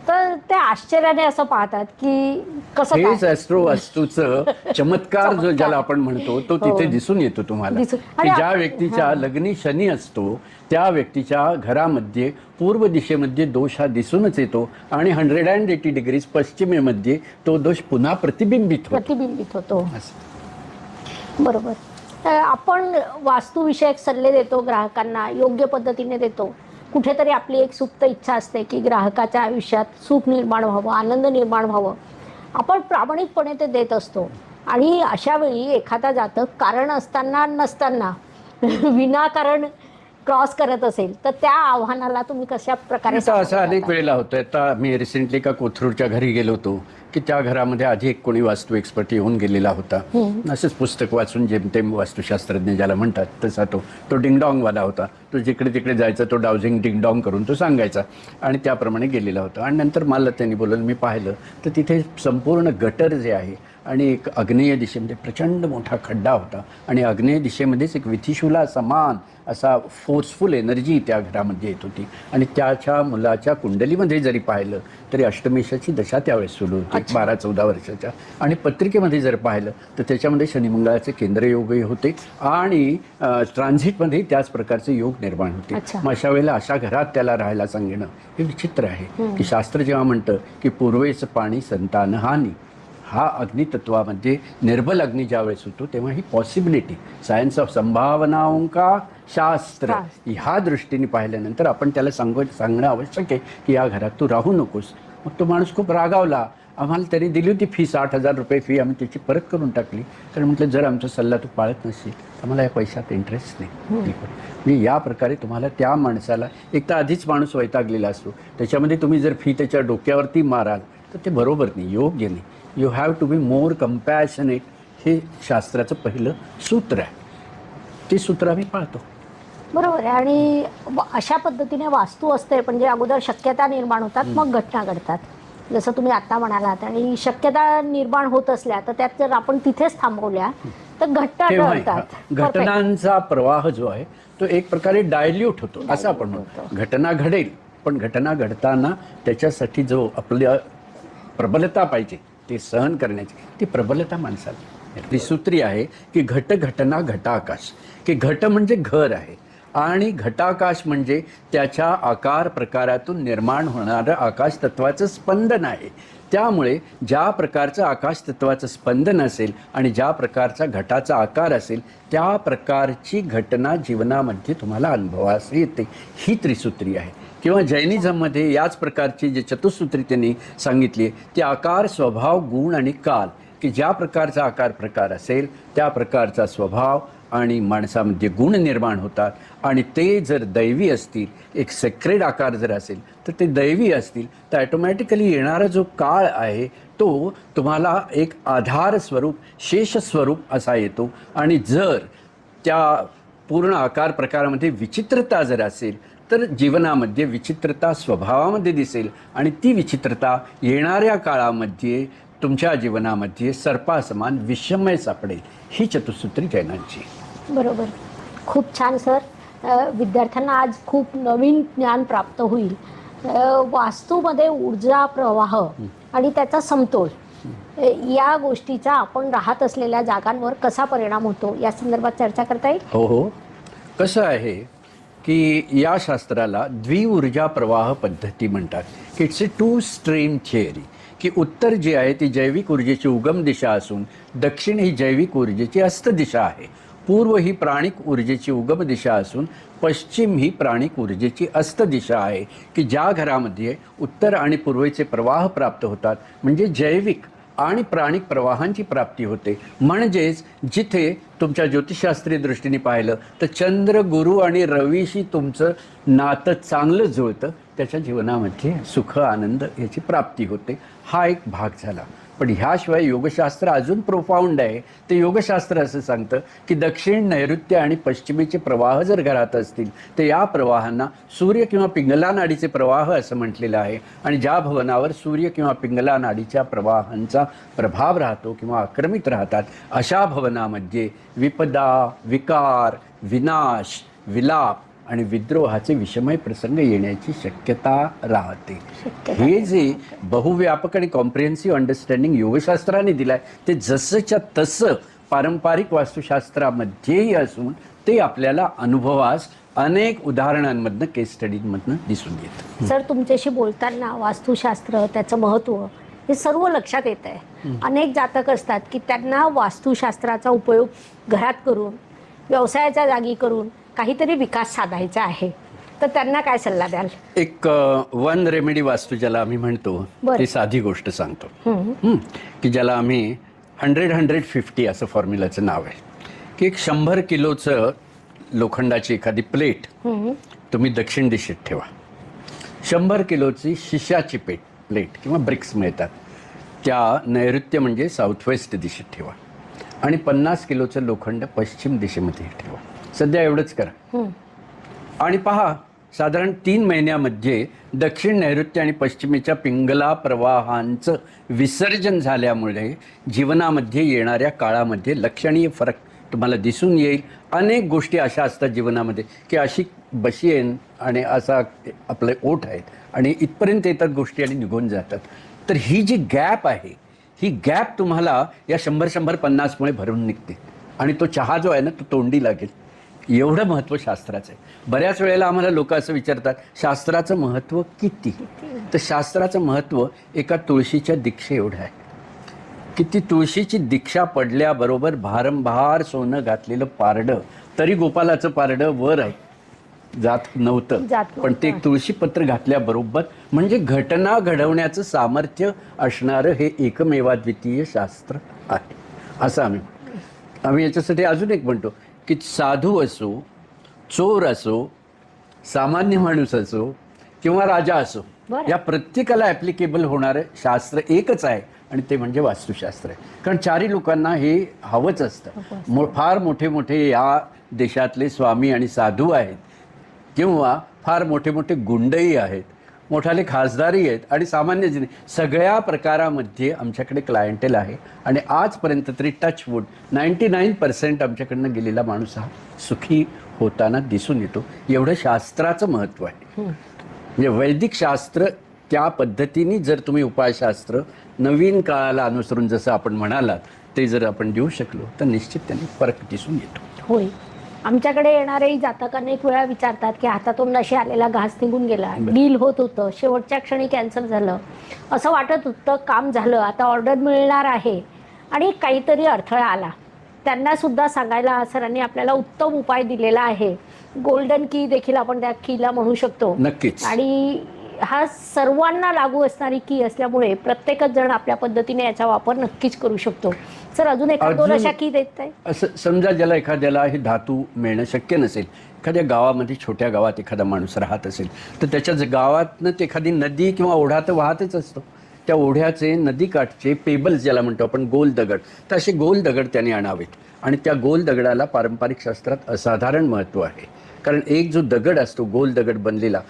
S2: तर ते आश्चर्याने असं पाहतात की कसं काय.
S1: हेच ॲस्ट्रो वास्तूचं चमत्कार जो ज्याला आपण म्हणतो तो तिथे दिसून येतो तुम्हाला की ज्या व्यक्तीच्या लग्नी शनी असतो त्या व्यक्तीच्या घरामध्ये पूर्व दिशेमध्ये दोष हा दिसूनच येतो आणि 180 डिग्रीज पश्चिमेमध्ये तो दोष पुन्हा प्रतिबिंबित
S2: होतो. बरोबर. आपण वास्तुविषयक सल्ले देतो ग्राहकांना, योग्य पद्धतीने देतो. कुठेतरी आपली एक सुप्त इच्छा असते की ग्राहकाच्या आयुष्यात सुख निर्माण व्हावं, आनंद निर्माण व्हावं. आपण प्रामाणिकपणे ते देत असतो आणि अशा वेळी एखादा जातक कारण असताना नसताना विनाकारण क्रॉस करत असेल तर त्या आव्हानाला तुम्ही कशा प्रकारे
S1: असं अनेक वेळेला होतं. आता मी रिसेंटली का कोथरूडच्या घरी गेलो होतो की त्या घरामध्ये आधी एक कोणी वास्तू एक्सपर्ट येऊन गेलेला होता. असंच पुस्तक वाचून जेमतेम वास्तुशास्त्रज्ञ ज्याला म्हणतात तसा तो डिंगडॉंगवाला होता. तो जिकडे तिकडे जायचा तो डाउजिंग डिंगडॉंग करून तो सांगायचा आणि त्याप्रमाणे गेलेला होता. आणि नंतर मला त्यांनी बोलवलं, मी पाहिलं तर तिथे संपूर्ण गटर जे आहे आणि एक आग्नेय दिशेमध्ये प्रचंड मोठा खड्डा होता आणि आग्नेय दिशेमध्येच एक विथिशूला समान असा फोर्सफुल एनर्जी त्या घरामध्ये येत होती. आणि त्याच्या मुलाच्या कुंडलीमध्ये जरी पाहिलं तरी अष्टमेशाची दशा त्यावेळेस सुरू होती 12-14 वर्षाच्या. आणि पत्रिकेमध्ये जर पाहिलं तर त्याच्यामध्ये शनी मंगळाचे केंद्रयोगही होते आणि ट्रान्झिटमध्ये त्याच प्रकारचे योग निर्माण होते. मग अशा वेळेला अशा घरात त्याला राहायला सांगणं हे विचित्र आहे की शास्त्र जेव्हा म्हणतं की पूर्वेच पाणी संतान हानी, हा अग्नितत्वामध्ये निर्बल अग्नी ज्यावेळेस होतो तेव्हा ही पॉसिबिलिटी सायन्स ऑफ संभावनाओं का शास्त्र ह्या दृष्टीने पाहिल्यानंतर आपण त्याला सांगणं आवश्यक आहे की या घरात तू राहू नकोस. मग तो माणूस खूप रागावला. आम्हाला त्यांनी दिली होती फी 60,000 रुपये फी, आम्ही त्याची परत करून टाकली. कारण म्हटलं जर आमचा सल्ला तू पाळत नसेल आम्हाला या पैशात इंटरेस्ट नाही. म्हणजे या प्रकारे तुम्हाला त्या माणसाला एक तर आधीच माणूस वैतागलेला असतो, त्याच्यामध्ये तुम्ही जर फी त्याच्या डोक्यावरती माराल तर ते बरोबर नाही, योग्य नाही. You have to be more compassionate. हे शास्त्राचं पहिलं सूत्र आहे, ते सूत्र आम्ही पाळतो.
S2: बरोबर आहे. आणि अशा पद्धतीने वास्तू असते म्हणजे अगोदर शक्यता निर्माण होतात मग घटना घडतात जसं तुम्ही आत्ता म्हणालात. आणि शक्यता निर्माण होत असल्या तर त्यात जर आपण तिथेच थांबवल्या तर घटना घडतात.
S1: घटनांचा प्रवाह जो आहे तो एक प्रकारे डायल्यूट होतो असं आपण म्हणतो. घटना घडेल पण घटना घडताना त्याच्यासाठी जो आपल्या प्रबलता पाहिजे ते सहन करण्याची ती प्रबलता माणसाला. त्रिसूत्री आहे की घट घटना घटाकाश, की घट म्हणजे घर आहे आणि घटाकाश म्हणजे त्याच्या आकार प्रकारातून निर्माण होणारं आकाश तत्वाचं स्पंदन आहे. त्यामुळे ज्या प्रकारचं आकाश तत्वाचं स्पंदन असेल आणि ज्या प्रकारचा घटाचा आकार असेल त्या प्रकारची घटना जीवनामध्ये तुम्हाला अनुभवास येते. ही त्रिसूत्री आहे. किंवा जैनिझममध्ये याच प्रकारची जी चतुसूत्री त्यांनी सांगितली आहे ती आकार, स्वभाव, गुण आणि काल, की ज्या प्रकारचा आकार प्रकार असेल त्या प्रकारचा स्वभाव आणि माणसामध्ये गुण निर्माण होतात. आणि ते जर दैवी असतील, एक सेक्रेड आकार जर असेल तर ते दैवी असतील तर ॲटोमॅटिकली येणारा जो काळ आहे तो तुम्हाला एक आधार स्वरूप, शेष स्वरूप असा येतो. आणि जर त्या पूर्ण आकार प्रकारामध्ये विचित्रता जर असेल तर जीवनामध्ये विचित्रता स्वभावामध्ये दिसेल आणि ती विचित्रता येणाऱ्या काळामध्ये तुमच्या जीवनामध्ये सर्पासमान विषमय सापडेल. ही चतुसूत्री जैनांची.
S2: बरोबर. खूप छान सर. विद्यार्थ्यांना आज खूप नवीन ज्ञान प्राप्त होईल. वास्तूमध्ये ऊर्जा प्रवाह आणि त्याचा समतोल या गोष्टीचा आपण राहत असलेल्या जागांवर कसा परिणाम होतो या संदर्भात चर्चा करता येईल?
S1: हो. कसं आहे की या शास्त्राला द्विऊर्जा प्रवाह पद्धती म्हणतात. इट्स ए 2 स्ट्रीम थिअरी, की उत्तर जी आहे ती जैविक ऊर्जेची उगम दिशा असून दक्षिण ही जैविक ऊर्जेची अस्त दिशा आहे. पूर्व ही प्राणिक ऊर्जेची उगम दिशा असून पश्चिम ही प्राणिक ऊर्जेची अस्त दिशा आहे. की ज्या घरामध्ये उत्तर आणि पूर्वेचे प्रवाह प्राप्त होतात म्हणजे जैविक आणि प्राणिक प्रवाहांची प्राप्ती होते. म्हणजेच जिथे तुमच्या ज्योतिषशास्त्रीय दृष्टीने पाहिलं तर चंद्र, गुरु आणि रवीशी तुमचं नातं चांगलं जुळतं, त्याच्या जीवनामध्ये सुख, आनंद याची प्राप्ती होते. हा एक भाग झाला. पण ह्याशिवाय योगशास्त्र अजून प्रोफाऊंड आहे. ते योगशास्त्र असं सांगतं की दक्षिण, नैऋत्य आणि पश्चिमेचे प्रवाह जर घरात असतील तर या प्रवाहांना सूर्य किंवा पिंगला नाडीचे प्रवाह असं म्हटलेलं आहे. आणि ज्या भवनावर सूर्य किंवा पिंगला नाडीच्या प्रवाहांचा प्रभाव राहतो किंवा आक्रमित राहतात अशा भवनामध्ये विपदा, विकार, विनाश, विलाप आणि विद्रोहाचे विषमय प्रसंग येण्याची शक्यता राहते. हे जे बहुव्यापक आणि कॉम्प्रिहेन्सिव्ह अंडरस्टँडिंग योगशास्त्राने दिलं आहे ते जसंच्या तसं पारंपरिक वास्तुशास्त्रामध्येही असून ते आपल्याला अनुभवास अनेक उदाहरणांमधनं, केस स्टडीजमधनं दिसून येतं.
S2: सर, तुमच्याशी बोलताना वास्तुशास्त्र, त्याचं महत्त्व हे सर्व लक्षात येत आहे. अनेक जातक असतात की त्यांना वास्तुशास्त्राचा उपयोग घरात करून, व्यवसायाच्या जागी करून काहीतरी विकास साधायचा आहे, तर त्यांना काय सल्ला द्याल?
S1: एक वन रेमेडी वास्तू ज्याला आम्ही म्हणतो ती साधी गोष्ट सांगतो की ज्याला आम्ही 100-150 असं फॉर्म्युलाचं नाव आहे. की एक 100 किलोचं लोखंडाची एखादी प्लेट तुम्ही दक्षिण दिशेत ठेवा. 100 किलोची शिशाची प्लेट किंवा ब्रिक्स मिळतात त्या नैऋत्य म्हणजे साऊथ वेस्ट दिशेत ठेवा. आणि 50 किलोचं लोखंड पश्चिम दिशेमध्ये ठेवा. सध्या एवढंच करा आणि पहा साधारण 3 महिन्यामध्ये दक्षिण, नैऋत्य आणि पश्चिमेच्या पिंगला प्रवाहांचं विसर्जन झाल्यामुळे जीवनामध्ये येणाऱ्या काळामध्ये लक्षणीय फरक तुम्हाला दिसून येईल. अनेक गोष्टी अशा असतात जीवनामध्ये की अशी बशी आहे आणि असा आपले ओठ आहेत आणि इथपर्यंत येतात गोष्टी आणि निघून जातात. तर ही जी गॅप आहे ही गॅप तुम्हाला या 100-150 मुळे भरून निघते आणि तो चहा जो आहे ना तो तोंडी लागेल. एवढं महत्त्व शास्त्राचं आहे. बऱ्याच वेळेला आम्हाला लोक असं विचारतात शास्त्राचं महत्त्व किती? तर शास्त्राचं महत्त्व एका तुळशीच्या दीक्षे एवढं आहे की ती तुळशीची दीक्षा पडल्याबरोबर भारंभार सोनं घातलेलं पारडं, तरी गोपालाचं पारडं वर आहे, जात नव्हतं, पण ते एक तुळशी पत्र घातल्याबरोबर म्हणजे घटना घडवण्याचं सामर्थ्य असणारं हे एकमेवाद्वितीय शास्त्र आहे असं आम्ही याच्यासाठी अजून एक म्हणतो की साधू असो, चोर असो, सामान्य माणूस असो किंवा राजा असो, या प्रत्येकाला ॲप्लिकेबल होणारं शास्त्र एकच आहे आणि ते म्हणजे वास्तुशास्त्र आहे. कारण चारी लोकांना हे हवंच असतं. फार मोठे मोठे या देशातले स्वामी आणि साधू आहेत किंवा फार मोठे मोठे गुंडही आहेत, मोठाले खासदारही आहेत आणि सामान्य जन, सगळ्या प्रकारामध्ये आमच्याकडे क्लायंटेल आहे. आणि आजपर्यंत तरी टचवूड 99% आमच्याकडनं गेलेला माणूस हा सुखी होताना दिसून येतो. एवढं शास्त्राचं महत्त्व आहे. म्हणजे वैदिक शास्त्र त्या पद्धतीने जर तुम्ही उपायशास्त्र नवीन काळाला अनुसरून जसं आपण म्हणालात ते जर आपण देऊ शकलो तर निश्चित त्यांनी फरक दिसून येतो.
S2: होय. आमच्याकडे येणारेही जातक अनेक वेळा विचारतात की हातातून नशे आलेला घास निघून गेला, डील होत होतं, शेवटच्या क्षणी कॅन्सल झालं, असं वाटत होतं काम झालं, आता ऑर्डर मिळणार आहे आणि काहीतरी अडथळा आला. त्यांना सुद्धा सांगायला सरांनी आपल्याला उत्तम उपाय दिलेला आहे. गोल्डन की देखील आपण त्या कीला म्हणू शकतो.
S1: नक्कीच.
S2: आणि हा सर्वांना लागू असणारी की असल्यामुळे प्रत्येकच जण आपल्या पद्धतीने याचा वापर नक्कीच करू शकतो. सर, अजून दोन अशा की देत आहे?
S1: असं समजा ज्याला एखाद्याला हे धातू मिळणं शक्य नसेल, एखाद्या गावामध्ये छोट्या गावात एखादा माणूस राहत असेल तर त्याच्या गावातनं ते एखादी नदी किंवा ओढा तर वाहतच असतो. त्या ओढ्याचे नदीकाठचे पेबल्स ज्याला म्हणतो आपण, गोल दगड, तर असे गोल दगड त्याने आणावेत. आणि त्या गोल दगडाला पारंपरिक शास्त्रात असाधारण महत्त्व आहे. कारण एक जो दगड असतो गोल दगड बनलेला,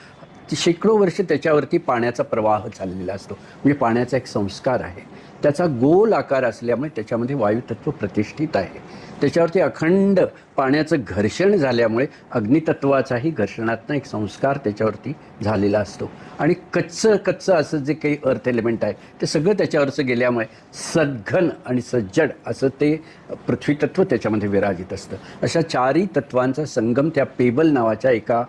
S1: ती शेकडो वर्ष त्याच्यावरती पाण्याचा प्रवाह चाललेला असतो. म्हणजे पाण्याचा एक संस्कार आहे. त्याचा गोल आकार असल्यामुळे त्याच्यामध्ये वायुतत्व प्रतिष्ठित आहे. त्याच्यावरती अखंड पाण्याचं घर्षण झाल्यामुळे अग्नितत्वाचाही घर्षणातनं एक संस्कार त्याच्यावरती झालेला असतो. आणि कच्चं असं जे काही अर्थ एलिमेंट आहे ते सगळं त्याच्यावरचं गेल्यामुळे सद्घन आणि सज्जड असं ते पृथ्वीतत्व त्याच्यामध्ये विराजित असतं. अशा चारही तत्वांचा संगम त्या पेबल नावाच्या एका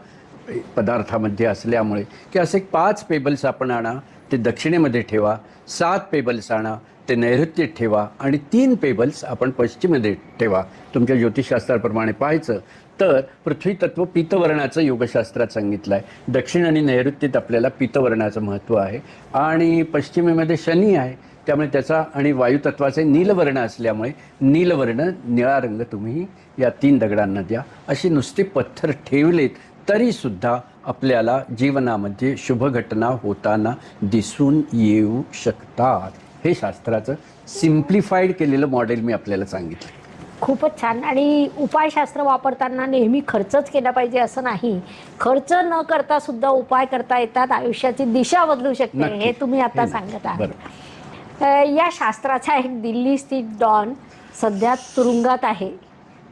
S1: पदार्थामध्ये असल्यामुळे की असे 5 पेबल्स आपण आणा, ते दक्षिणेमध्ये ठेवा, 7 पेबल्स आणा ते नैऋत्येत ठेवा आणि 3 पेबल्स आपण पश्चिमेमध्ये ठेवा. तुमच्या ज्योतिषशास्त्राप्रमाणे पाहायचं तर पृथ्वी तत्व पीतवर्णाचं योगशास्त्रात सांगितलं आहे. दक्षिण आणि नैऋत्येत आपल्याला पीतवर्णाचं महत्त्व आहे आणि पश्चिमेमध्ये शनी आहे, त्यामुळे त्याचा आणि वायुतत्वाचे नीलवर्ण असल्यामुळे नीलवर्ण निळा रंग तुम्ही या 3 दगडांना द्या. अशी नुसते पत्थर ठेवलेत तरीसुद्धा आपल्याला जीवनामध्ये शुभ घटना होताना दिसून येऊ शकतात. हे शास्त्राचं सिम्प्लिफाईड केलेलं मॉडेल मी आपल्याला सांगितलं.
S2: खूपच छान. आणि उपायशास्त्र वापरताना नेहमी खर्चच केला पाहिजे असं नाही, खर्च न करता सुद्धा उपाय करता येतात, आयुष्याची दिशा बदलू शकते.
S1: नक्की.
S2: हे तुम्ही आता
S1: हे
S2: सांगत
S1: बरोबर.
S2: आहात. या शास्त्राचा एक दिल्ली स्थित डॉन सध्या तुरुंगात आहे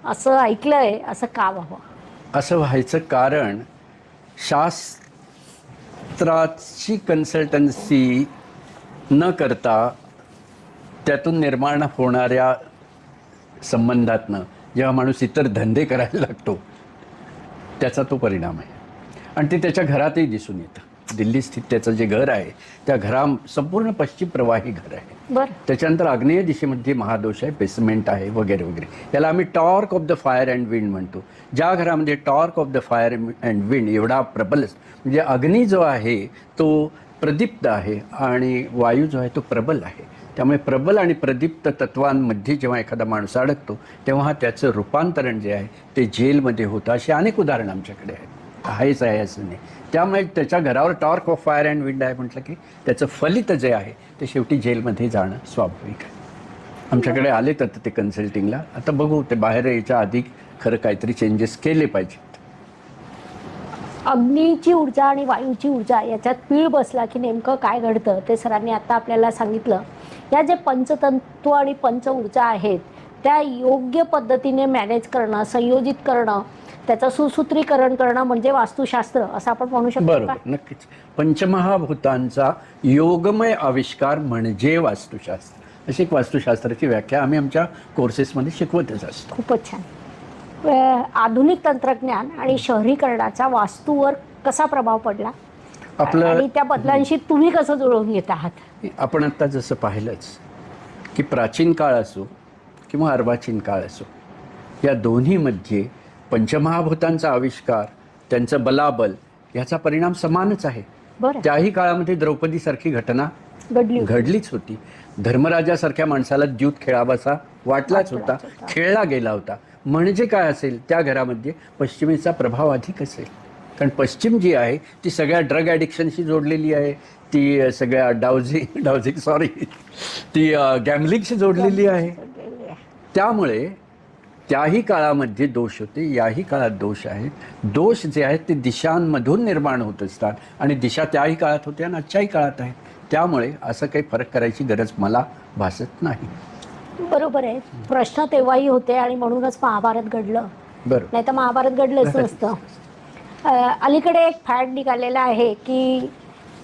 S2: असं ऐकलंय, असं का व्हावं?
S1: असं व्हायचं कारण शास्त्राची कन्सल्टन्सी न करता त्यातून निर्माण होणाऱ्या संबंधातनं जेव्हा माणूस इतर धंदे करायला लागतो त्याचा तो परिणाम आहे. आणि ते त्याच्या घरातही दिसून येतं. दिल्ली स्थित त्याचं जे घर आहे त्या संपूर्ण पश्चिम प्रवाही घर आहे.
S2: बरं.
S1: त्याच्यानंतर आग्नेय दिशेमध्ये महादोष आहे, बेसमेंट आहे वगैरे वगैरे. याला आम्ही torque of the fire and wind म्हणतो. ज्या घरामध्ये torque of the fire and wind एवढा प्रबल, म्हणजे अग्नी जो आहे तो प्रदीप्त आहे आणि वायू जो आहे तो प्रबल आहे. त्यामुळे प्रबल आणि प्रदीप्त तत्वांमध्ये जेव्हा एखादा माणूस अडकतो तेव्हा त्याचं रूपांतरण जे आहे ते जेलमध्ये होतं. अशी अनेक उदाहरणं आमच्याकडे आहेत. आहेच आहे असं नाही. त्यामुळे त्याच्या घरावर torque of fire and wind आहे म्हटलं की त्याचं फलित जे आहे ते शेवटी जेलमध्ये जाणं स्वाभाविक आहे. आमच्याकडे आले तर ते कन्सल्टिंगला. आता बघू, ते बाहेर यायच्या आधी खरं काहीतरी चेंजेस केले पाहिजेत.
S2: अग्नीची ऊर्जा आणि वायूची ऊर्जा याच्यात पीळ बसला की नेमकं काय घडतं ते सरांनी आता आपल्याला सांगितलं. या जे पंचतत्व आणि पंच ऊर्जा आहेत त्या योग्य पद्धतीने मॅनेज करणं, संयोजित करणं, त्याचं सुसूत्रीकरण करणं म्हणजे वास्तुशास्त्र असं आपण म्हणू शकतो.
S1: बरोबर, नक्कीच. पंचमहाभूतांचा योगमय आविष्कार म्हणजे वास्तुशास्त्र. अशी एक वास्तुशास्त्राची व्याख्या आम्ही आमच्या कोर्सेसमध्ये शिकवतच असतो.
S2: खूपच छान. आधुनिक तंत्रज्ञान आणि शहरीकरणाचा वास्तूवर कसा प्रभाव पडला आणि त्या बदलांशी तुम्ही कसं जुळवून घेत आहात?
S1: आपण आता जसं पाहिलंच की प्राचीन काळ असो किंवा अर्वाचीन काळ असो, या दोन्हीमध्ये पंचमहाभूतांचा आविष्कार, त्यांचं बलाबल याचा परिणाम समानच आहे.
S2: बरं.
S1: त्याही काळामध्ये द्रौपदीसारखी घटना घडलीच होती. धर्मराजासारख्या माणसाला द्यूत खेळावासा वाटलाच होता, खेळला गेला होता. म्हणजे काय असेल, त्या घरामध्ये पश्चिमेचा प्रभाव अधिक असेल. कारण पश्चिम जी आहे ती सगळ्या ड्रग ॲडिक्शनशी जोडलेली आहे, ती सगळ्या ती गॅमलिंगशी जोडलेली आहे. त्यामुळे त्याही काळामध्ये दोष होते, याही काळात दोष आहेत. दोष जे आहेत ते दिशांमधून निर्माण होत असतात आणि दिशा त्याही काळात होत्या आणि आजच्याही काळात आहेत. त्यामुळे असं काही फरक करायची गरज मला भासत नाही.
S2: बरोबर आहे. प्रश्न तेव्हाही होते आणि म्हणूनच महाभारत घडलं.
S1: बरोबर.
S2: नाही तर महाभारत घडलंच नसतं. अलीकडे एक फॅड निघालेला आहे की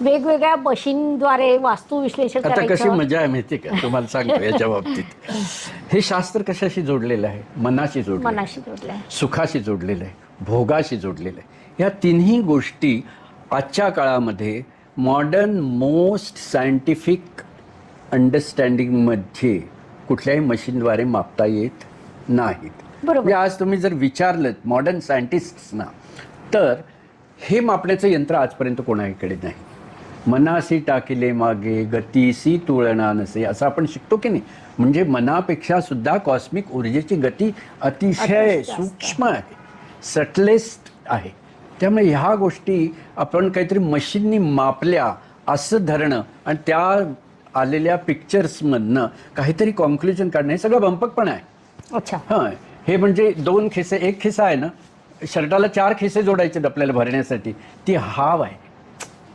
S2: वेगवेगळ्या मशीनद्वारे वास्तू विश्लेषण
S1: आता
S2: करायचं.
S1: कशी मजा आहे माहिती का, तुम्हाला सांगतो याच्या बाबतीत. हे शास्त्र कशाशी जोडलेलं आहे? मनाशी जोडलेलं आहे, सुखाशी जोडलेलं आहे, भोगाशी जोडलेलं आहे. या तिन्ही गोष्टी आजच्या काळामध्ये मॉडर्न मोस्ट सायंटिफिक अंडरस्टँडिंगमध्ये कुठल्याही मशीनद्वारे मापता येत नाहीत. म्हणजे आज तुम्ही जर विचारलं मॉडर्न सायंटिस्ट्सना तर हे मापण्याचं यंत्र आजपर्यंत कोणाकडे नाही. मनासी टाकिले मागे गतीसी तुळना नसे असं आपण शिकतो की नाही. म्हणजे मनापेक्षा सुद्धा कॉस्मिक ऊर्जेची गती अतिशय सूक्ष्म आहे, सटलेस्ट आहे. त्यामुळे ह्या गोष्टी आपण काहीतरी मशीननी मापल्या असं धरणं आणि त्या आलेल्या पिक्चर्समधनं काहीतरी कॉन्क्ल्युजन काढणं हे सगळं भंपकपण आहे.
S2: अच्छा.
S1: हां, हे म्हणजे 2 खिसे, एक खिसा आहे ना, शर्टाला 4 खिसे जोडायचे आपल्याला भरण्यासाठी, ती हाव आहे.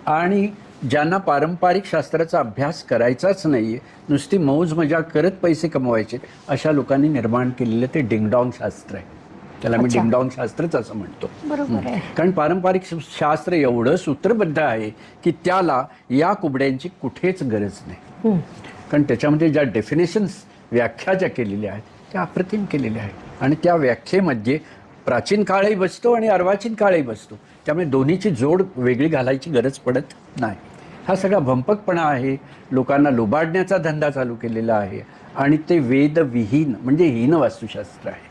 S1: आणि ज्यांना पारंपरिक शास्त्राचा अभ्यास करायचाच नाही आहे, नुसती मौज मजा करत पैसे कमवायचे, अशा लोकांनी निर्माण केलेलं ते डिंगडॉंग शास्त्र आहे. त्याला मी डिंगडॉंग शास्त्रच असं म्हणतो.
S2: बरोबर आहे.
S1: कारण पारंपरिक शास्त्र एवढं सूत्रबद्ध आहे की त्याला या कुबड्यांची कुठेच गरज नाही. कारण त्याच्यामध्ये ज्या डेफिनेशन्स, व्याख्या ज्या केलेल्या आहेत त्या अप्रतिम केलेल्या आहेत आणि त्या व्याख्येमध्ये प्राचीन काळही बसतो आणि अर्वाचीन काळही बसतो. त्यामुळे दोन्हीची जोड वेगळी घालायची गरज पडत नाही. हा सगळा भंपकपणा आहे. लोकांना लुबाडण्याचा धंदा चालू केलेला आहे आणि ते वेदविहीन म्हणजे हीन वास्तुशास्त्र आहे.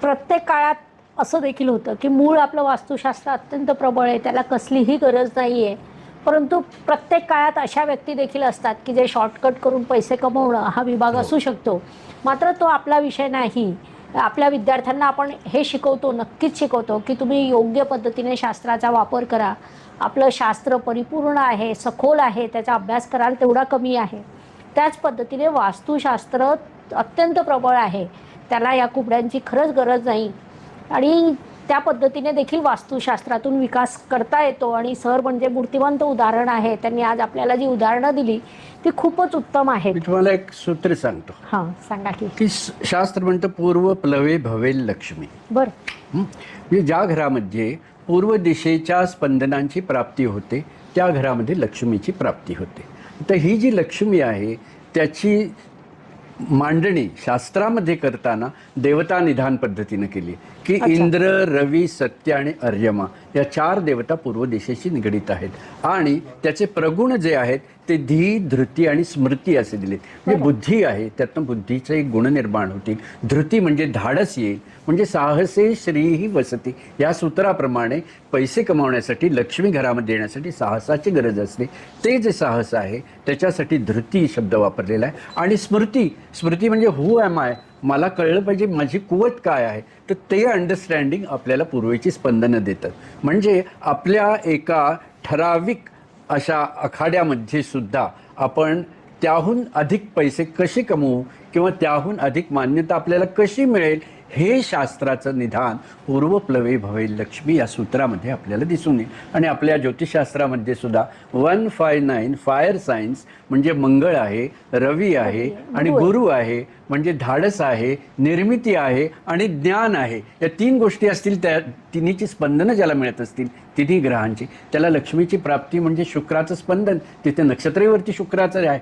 S2: प्रत्येक काळात असं देखील होतं की मूळ आपलं वास्तुशास्त्र अत्यंत प्रबळ आहे, त्याला कसलीही गरज नाही आहे. परंतु प्रत्येक काळात अशा व्यक्ती देखील असतात की जे शॉर्टकट करून पैसे कमवणं हा विभाग असू शकतो. मात्र तो आपला विषय नाही. आपल्या विद्यार्थ्यांना आपण हे शिकवतो, नक्कीच शिकवतो की तुम्ही योग्य पद्धतीने शास्त्राचा वापर करा. आपलं शास्त्र परिपूर्ण आहे, सखोल आहे, त्याचा अभ्यास कराल तेवढा कमी आहे. त्याच पद्धतीने वास्तुशास्त्र अत्यंत प्रबळ आहे, त्याला या कुबड्यांची खरंच गरज नाही. आणि त्या पद्धतीने देखील वास्तुशास्त्रातून विकास करता येतो. आणि सर म्हणजे मूर्तिवंत उदाहरण आहे. त्यांनी आज आपल्याला जी उदाहरणं दिली ती खूपच उत्तम आहेत.
S1: मी तुम्हाला एक सूत्र सांगतो
S2: हां, सांगा की.
S1: की शास्त्र म्हणतं पूर्व प्लवे भवेल लक्ष्मी.
S2: बरं.
S1: म्हणजे ज्या घरामध्ये पूर्व दिशेच्या स्पंदनांची प्राप्ती होते त्या घरामध्ये लक्ष्मीची प्राप्ती होते. तर ही जी लक्ष्मी आहे त्याची मांडणी शास्त्रामध्ये करताना देवता निधान पद्धतीनं केली की इंद्र, रवी, सत्य आणि अर्यमा या 4 देवता पूर्व दिशेशी निगडीत आहेत. आणि त्याचे प्रगुण जे आहेत ते धी, धृती आणि स्मृती असे दिलेत. म्हणजे बुद्धी आहे, त्यातनं बुद्धीचे गुण निर्माण होतील. धृती म्हणजे धाडस येईल, म्हणजे साहसे श्रीही वसती या सूत्राप्रमाणे पैसे कमावण्यासाठी, लक्ष्मी घरामध्ये येण्यासाठी साहसाची गरज असते. ते जे साहस आहे त्याच्यासाठी धृती शब्द वापरलेला आहे. आणि स्मृती, स्मृती म्हणजे हू ॲम आय, मला कळलं पाहिजे माझी कुवत काय आहे. तर ते अंडरस्टँडिंग आपल्याला पूर्वेची स्पंदनं देतात. म्हणजे आपल्या एका ठराविक अशा आखाड्यामध्ये सुद्धा आपण त्याहून अधिक पैसे कसे कमवू किंवा त्याहून अधिक मान्यता आपल्याला कशी मिळेल हे शास्त्राचं निधान पूर्व प्लवे भवेल लक्ष्मी या सूत्रामध्ये आपल्याला दिसून येईल. आणि आपल्या ज्योतिषशास्त्रामध्ये सुद्धा 159 फायर सायन्स म्हणजे मंगळ आहे, रवी आहे आणि गुरु आहे, म्हणजे धाडस आहे, निर्मिती आहे आणि ज्ञान आहे. या 3 गोष्टी असतील, त्या तिन्हीची स्पंदनं ज्याला मिळत असतील तिन्ही ग्रहांची, त्याला लक्ष्मीची प्राप्ती म्हणजे शुक्राचं स्पंदन. तिथे नक्षत्रेवरती शुक्राचं आहे,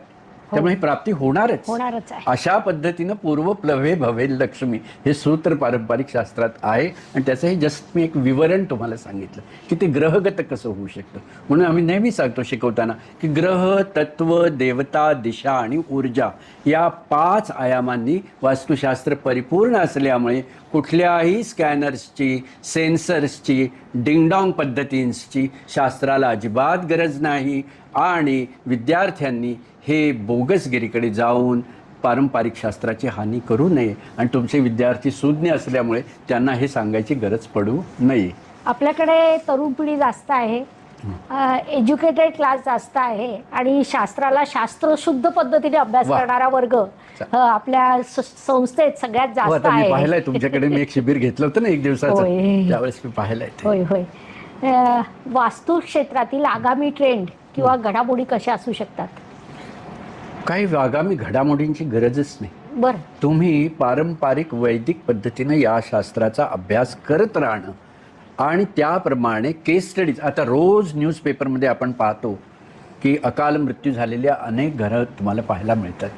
S1: त्यामुळे प्राप्ती होणारच
S2: आहे.
S1: अशा पद्धतीनं पूर्व प्लवे भवेल लक्ष्मी हे सूत्र पारंपरिक शास्त्रात आहे. आणि त्याचं हे जस्ट मी एक विवरण तुम्हाला सांगितलं की ते ग्रहगत कसं होऊ शकतं. म्हणून आम्ही नेहमी सांगतो शिकवताना की ग्रह, तत्व, देवता, दिशा आणि ऊर्जा या 5 आयामांनी वास्तुशास्त्र परिपूर्ण असल्यामुळे कुठल्याही स्कॅनर्सची, सेन्सर्सची, डिंगडॉंग पद्धतींची शास्त्राला अजिबात गरज नाही. आणि विद्यार्थ्यांनी हे बोगसगिरीकडे जाऊन पारंपरिक शास्त्राची हानी करू नये. आणि तुमचे विद्यार्थी सुज्ञ असल्यामुळे त्यांना हे सांगायची गरज पडू नये.
S2: आपल्याकडे तरुण पिढी जास्त आहे, एज्युकेटेड क्लास जास्त आहे आणि शास्त्राला शास्त्रशुद्ध पद्धतीने अभ्यास करणारा वर्ग आपल्या संस्थेत सगळ्यात जास्त आहे.
S1: पाहिलंय तुमच्याकडे, मी एक शिबिर घेतलं होतं ना 1 दिवसाचं, त्यावेळेस मी पाहिलंय.
S2: होय होय. वास्तु क्षेत्रातील आगामी ट्रेंड किंवा घडामोडी कशा असू शकतात?
S1: काही आगामी घडामोडींची गरजच नाही.
S2: बरं.
S1: तुम्ही पारंपरिक वैदिक पद्धतीनं या शास्त्राचा अभ्यास करत राहणं आणि त्याप्रमाणे केस स्टडीज. आता रोज न्यूजपेपरमध्ये आपण पाहतो की अकाल मृत्यू झालेल्या अनेक घरं तुम्हाला पाहायला मिळतात.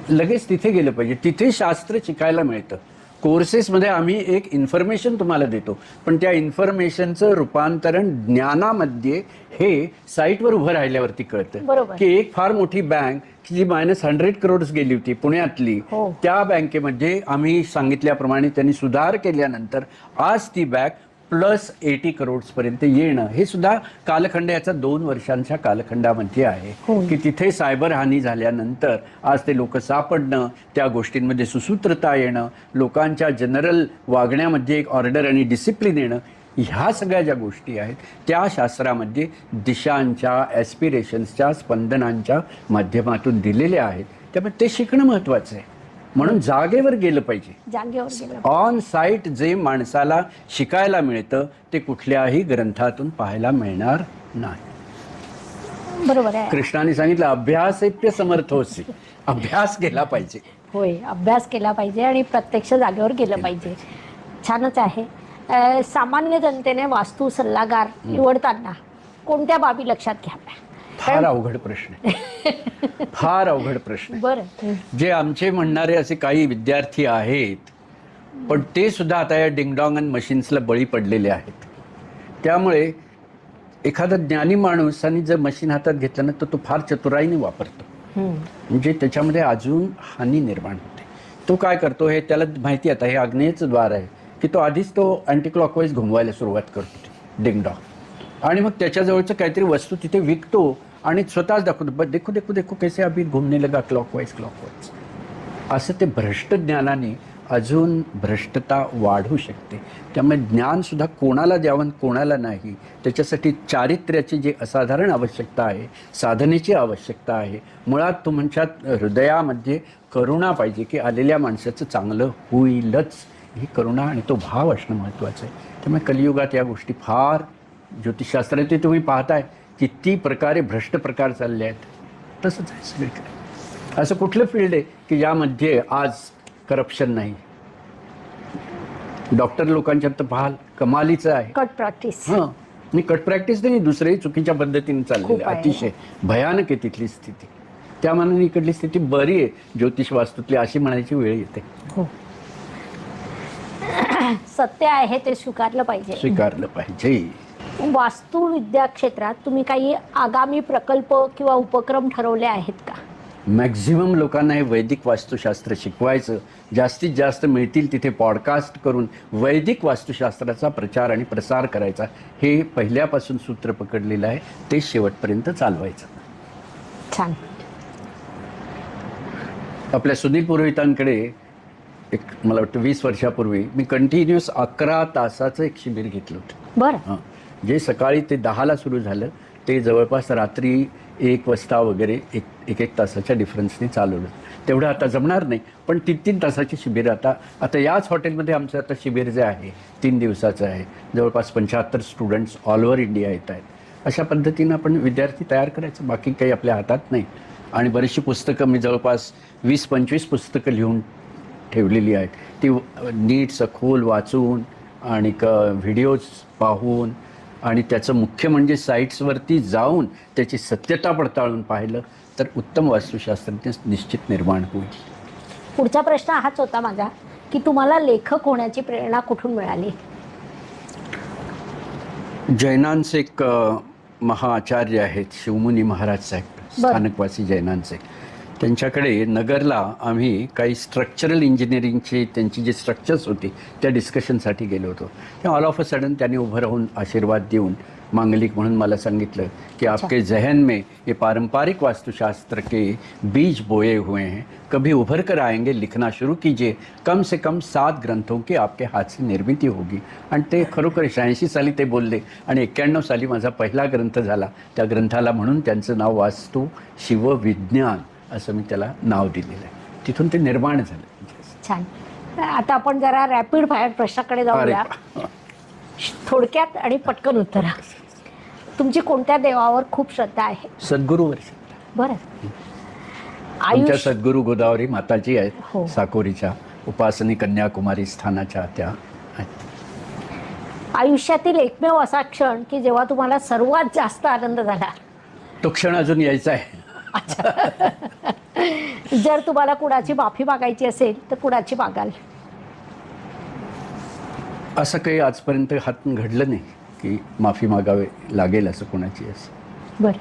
S1: लगेच तिथे गेलं पाहिजे, तिथे शास्त्र शिकायला मिळतं. कोर्सेसमध्ये आम्ही एक इन्फॉर्मेशन तुम्हाला देतो, पण त्या इन्फॉर्मेशनचं रूपांतरण ज्ञानामध्ये हे साईटवर उभं राहिल्यावरती कळतं. की एक फार मोठी बँक की जी -100 करोड्स गेली होती पुण्यातली, त्या बँकेमध्ये आम्ही सांगितल्याप्रमाणे त्यांनी सुधार केल्यानंतर आज ती बँक +80 करोड्सपर्यंत येणं, हे सुद्धा कालखंड याचा 2 वर्षांच्या कालखंडामध्ये आहे. की तिथे सायबर हानी झाल्यानंतर आज ते लोक सापडणं, त्या गोष्टींमध्ये सुसूत्रता येणं, लोकांच्या जनरल वागण्यामध्ये एक ऑर्डर आणि डिसिप्लिन येणं, ह्या सगळ्या ज्या गोष्टी आहेत त्या शास्त्रामध्ये दिशांच्या, ॲस्पिरेशन्सच्या, स्पंदनांच्या माध्यमातून दिलेल्या आहेत. त्यामुळे ते शिकणं महत्त्वाचं आहे. म्हणून जागेवर गेलं पाहिजे. ऑन साईट जे माणसाला शिकायला मिळतं ते कुठल्याही ग्रंथातून पाहायला मिळणार नाही.
S2: बरोबर आहे.
S1: कृष्णाने सांगितलं अभ्यासेप्य समर्थोसी, अभ्यास केला पाहिजे.
S2: होय, अभ्यास केला पाहिजे आणि प्रत्यक्ष जागेवर गेलं पाहिजे. छानच आहे. सामान्य जनतेने वास्तू सल्लागार निवडताना कोणत्या बाबी लक्षात घ्याव्या?
S1: फार अवघड प्रश्न आहे. फार अवघड प्रश्न.
S2: बरं.
S1: जे आमचे म्हणणारे असे काही विद्यार्थी आहेत, पण ते सुद्धा आता या डिंगडॉंग आणि मशीन्सला बळी पडलेले आहेत. त्यामुळे एखादा ज्ञानी माणूस आणि जर मशीन हातात घेतलं ना तर तो फार चतुराईने वापरतो, म्हणजे त्याच्यामध्ये अजून हानी निर्माण होते. तो काय करतो, हे त्याला माहिती आता हे आग्नेयचं द्वार आहे की तो आधीच तो अँटी क्लॉकवाईज घुमवायला सुरुवात करतो, डिंगडॉग. आणि मग त्याच्याजवळचं काहीतरी वस्तू तिथे विकतो आणि स्वतःच दाखवतो, देखो देखो देखो कैसे अभी घुमने लगा क्लॉकवाईज क्लॉकवाईज. असं ते भ्रष्ट ज्ञानाने अजून भ्रष्टता वाढू शकते. त्यामुळे ज्ञानसुद्धा कोणाला द्यावं कोणाला नाही, त्याच्यासाठी चारित्र्याची जी असाधारण आवश्यकता आहे, साधनेची आवश्यकता आहे. मुळात तुमच्यात हृदयामध्ये करुणा पाहिजे की आलेल्या माणसाचं चांगलं होईलच, ही करुणा आणि तो भाव असणं महत्त्वाचं आहे. त्यामुळे कलियुगात या गोष्टी फार ज्योतिषशास्त्रात तुम्ही पाहताय किती प्रकारे भ्रष्ट प्रकार चालले आहेत. तसंच आहे सगळीकडे. असं कुठलं फील्ड आहे की ज्यामध्ये आज करप्शन नाही? डॉक्टर लोकांच्यात तर पाहाल कमालीचं आहे.
S2: Cut practice.
S1: हां, मी कट प्रॅक्टिस नाही, दुसरेही चुकीच्या पद्धतीने चाललेले,
S2: खूप आहे.
S1: अतिशय भयानक आहे तिथली स्थिती. त्या मानाने इकडली स्थिती बरी आहे ज्योतिष वास्तूतली, अशी म्हणायची वेळ येते.
S2: हो. सत्य आहे ते स्वीकारलं पाहिजे.
S1: स्वीकारलं पाहिजे.
S2: वास्तुविद्या क्षेत्रात तुम्ही काही आगामी प्रकल्प किंवा उपक्रम ठरवले आहेत का?
S1: मॅक्झिमम लोकांना हे वैदिक वास्तुशास्त्र शिकवायचं, जास्तीत जास्त मिळतील तिथे पॉडकास्ट करून वैदिक वास्तुशास्त्राचा प्रचार आणि प्रसार करायचा, हे पहिल्यापासून सूत्र पकडलेलं आहे, ते शेवटपर्यंत चालवायचं.
S2: छान.
S1: आपल्या सुनील पुरोहितांकडे एक मला वाटतं 20 वर्षापूर्वी मी कंटिन्युअस 11 तासाचं एक शिबिर घेतलं होतं.
S2: बरं.
S1: हां, जे सकाळी ते 10ला सुरू झालं ते जवळपास रात्री 1 वाजता वगैरे एक तासाच्या डिफरन्सने चालवलं. तेवढं आता जमणार नाही, पण 3 तासाची शिबिर आता याच हॉटेलमध्ये आमचं आता शिबिर जे आहे 3 दिवसाचं आहे. जवळपास 75 स्टुडंट्स ऑल ओव्हर इंडिया येत आहेत. अशा पद्धतीनं आपण विद्यार्थी तयार करायचं, बाकी काही आपल्या हातात नाही. आणि बरीचशी पुस्तकं मी जवळपास 20-25 पुस्तकं लिहून ठेवलेली आहेत. ती नीट सखोल वाचून आणि व्हिडिओज पाहून आणि त्याचं मुख्य म्हणजे साईट्सवरती जाऊन त्याची सत्यता पडताळून पाहिलं तर उत्तम वास्तुशास्त्रज्ञ निश्चित निर्माण होईल.
S2: पुढचा प्रश्न हाच होता माझा की तुम्हाला लेखक होण्याची प्रेरणा कुठून मिळाली?
S1: जैनांचे एक महाआचार्य आहेत, शिवमुनी महाराज साहेब,
S2: बरं.
S1: स्थानकवासी जैनांचे. त्यांच्याकडे नगरला आम्ही काही स्ट्रक्चरल इंजिनिअरिंगचे त्यांची जी स्ट्रक्चर्स होती त्या डिस्कशनसाठी गेलो होतो. तेव्हा ऑल ऑफ अ सडन त्यांनी उभं राहून आशीर्वाद देऊन मांगलिक म्हणून मला सांगितलं की आपके जहन में ये पारंपरिक वास्तुशास्त्र के बीज बोए हुए हैं, कभी उभर कर आएंगे, लिखना शुरू कीजिए, कम से कम 7 ग्रंथों की आपके हाथ से निर्मिती होगी. आणि ते खरोखर 86 साली ते बोलले आणि 91 साली माझा पहिला ग्रंथ झाला. त्या ग्रंथाला म्हणून त्यांचं नाव वास्तू शिवविज्ञान असं मी त्याला नाव दिलेलं आहे. तिथून ते निर्माण झालं.
S2: छान. आता आपण जरा रॅपिड फायर प्रश्नाकडे जाऊया. थोडक्यात आणि पटकन उत्तरा. तुमची कोणत्या देवावर खूप श्रद्धा आहे?
S1: सद्गुरूवर.
S2: बरं.
S1: आमच्या सद्गुरू गोदावरी माताजी आहेत,
S2: हो.
S1: साकोरीच्या उपासनी कन्याकुमारी स्थानाच्या त्या आहेत.
S2: आयुष्यातील एकमेव असा क्षण की जेव्हा तुम्हाला सर्वात जास्त आनंद झाला?
S1: तो क्षण अजून यायचा आहे.
S2: जर तुम्हाला कुणाची माफी मागायची असेल तर कुणाची मागाल?
S1: असं काही आजपर्यंत हातून घडलं नाही की माफी मागावे लागेल असं कोणाची असं.
S2: बरं.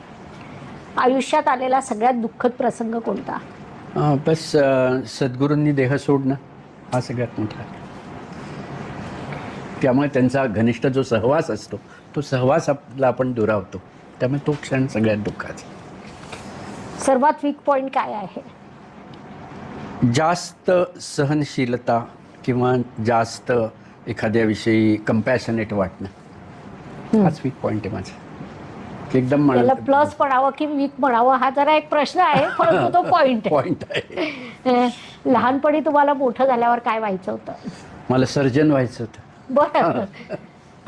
S2: आयुष्यात आलेला सगळ्यात दुःखद प्रसंग कोणता?
S1: बस सद्गुरूंनी देह सोडणं हा सगळ्यात मोठा. त्यामुळे त्यांचा घनिष्ठ जो सहवास असतो तो सहवास आपला आपण दुरावतो. त्यामुळे तो क्षण सगळ्यात दुःखाचा.
S2: सर्वात वीक पॉईंट काय आहे?
S1: जास्त सहनशीलता किंवा जास्त एखाद्याविषयी कंपॅशनेट वाटणं, हाच वीक पॉईंट आहे माझा. एकदम
S2: त्याला प्लस म्हणावं की वीक म्हणावं हा जरा एक प्रश्न आहे, परंतु तो पॉईंट
S1: आहे.
S2: लहानपणी तुम्हाला मोठं झाल्यावर काय व्हायचं होतं?
S1: मला सर्जन व्हायचं होतं.
S2: बरं.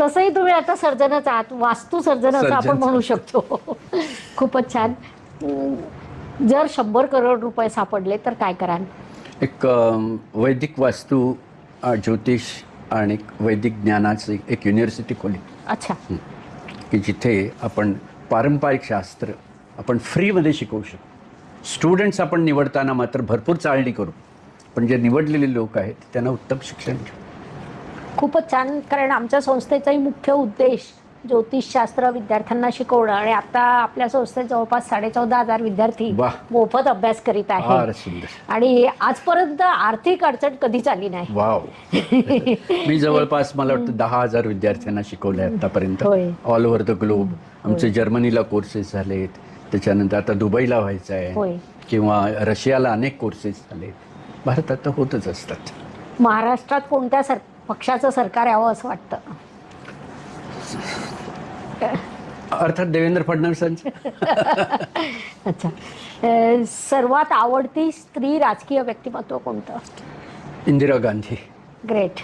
S2: तसंही तुम्ही आता सर्जनच आहात, वास्तू सर्जन असं आपण म्हणू शकतो. खूपच छान. जर 100 करोड रुपये सापडले तर काय कराल?
S1: एक वैदिक वास्तू, ज्योतिष आणि वैदिक ज्ञानाची एक युनिव्हर्सिटी खोली.
S2: अच्छा.
S1: की जिथे आपण पारंपरिक शास्त्र आपण फ्रीमध्ये शिकवू शकतो. स्टुडंट्स आपण निवडताना मात्र भरपूर चाळणी करू, पण जे निवडलेले लोक आहेत त्यांना उत्तम शिक्षण घेऊ.
S2: खूपच छान. कारण आमच्या संस्थेचाही मुख्य उद्देश ज्योतिषशास्त्र विद्यार्थ्यांना शिकवणं आणि आता आपल्या संस्थेत जवळपास 14,500 विद्यार्थी
S1: वाह.
S2: मोफत अभ्यास करीत
S1: फार
S2: आहेत
S1: सुंदर.
S2: आणि आजपर्यंत आर्थिक अडचण कधीच आली नाही.
S1: वाव. मी जवळपास मला वाटतं 10,000 विद्यार्थ्यांना शिकवलं आहे आतापर्यंत,
S2: होय.
S1: All over the globe. आमचे
S2: होय.
S1: जर्मनीला कोर्सेस झालेत, त्याच्यानंतर आता दुबईला व्हायचं
S2: होय.
S1: आहे, किंवा रशियाला अनेक कोर्सेस झालेत. भारतात तर होतच असतात.
S2: महाराष्ट्रात कोणत्या पक्षाचं सरकार यावं असं वाटतं?
S1: अर्थात देवेंद्र फडणवीसांचे.
S2: अच्छा. सर्वात आवडती स्त्री राजकीय व्यक्तिमत्व कोणतं?
S1: इंदिरा गांधी.
S2: ग्रेट.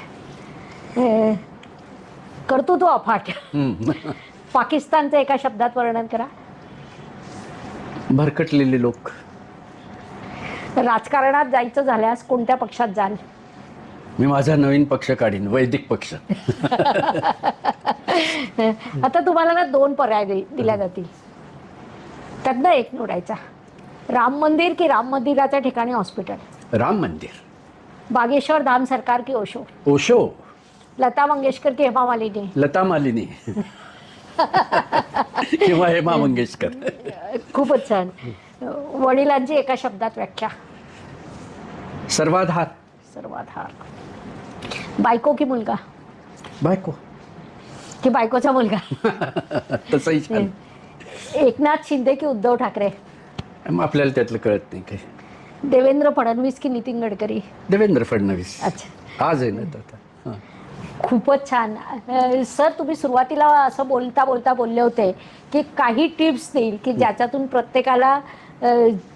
S2: कर्तृत्व अफाट. पाकिस्तानचं एका शब्दात वर्णन करा.
S1: भरकटलेले लोक.
S2: राजकारणात जायचं झाल्यास कोणत्या पक्षात जाल?
S1: मी माझा नवीन पक्ष काढीन, वैदिक पक्ष.
S2: आता तुम्हाला ना 2 पर्याय दिल्या जातील, त्यातनं एक निवडायचा. राम मंदिर की राम मंदिराच्या ठिकाणी हॉस्पिटल?
S1: राम मंदिर.
S2: बागेश्वर धाम सरकार की ओशो?
S1: ओशो.
S2: लता मंगेशकर की हेमा मालिनी?
S1: लता मालिनी. किंवा हेमा मंगेशकर.
S2: खूपच छान. वडिलांची एका शब्दात व्याख्या?
S1: सर्वाधार.
S2: सर्वाधार. बायको की मुलगा?
S1: बायको.
S2: की बायकोचा मुलगा?
S1: तसंही छान.
S2: एकनाथ शिंदे की उद्धव ठाकरे?
S1: आपल्याला त्यातलं कळत नाही काही.
S2: देवेंद्र फडणवीस की नितीन गडकरी?
S1: देवेंद्र फडणवीस.
S2: अच्छा.
S1: आज आहे ना आता. हां.
S2: खूपच छान. सर, तुम्ही सुरुवातीला असं बोलता बोलता बोलले होते की काही टिप्स देईल की ज्याच्यातून प्रत्येकाला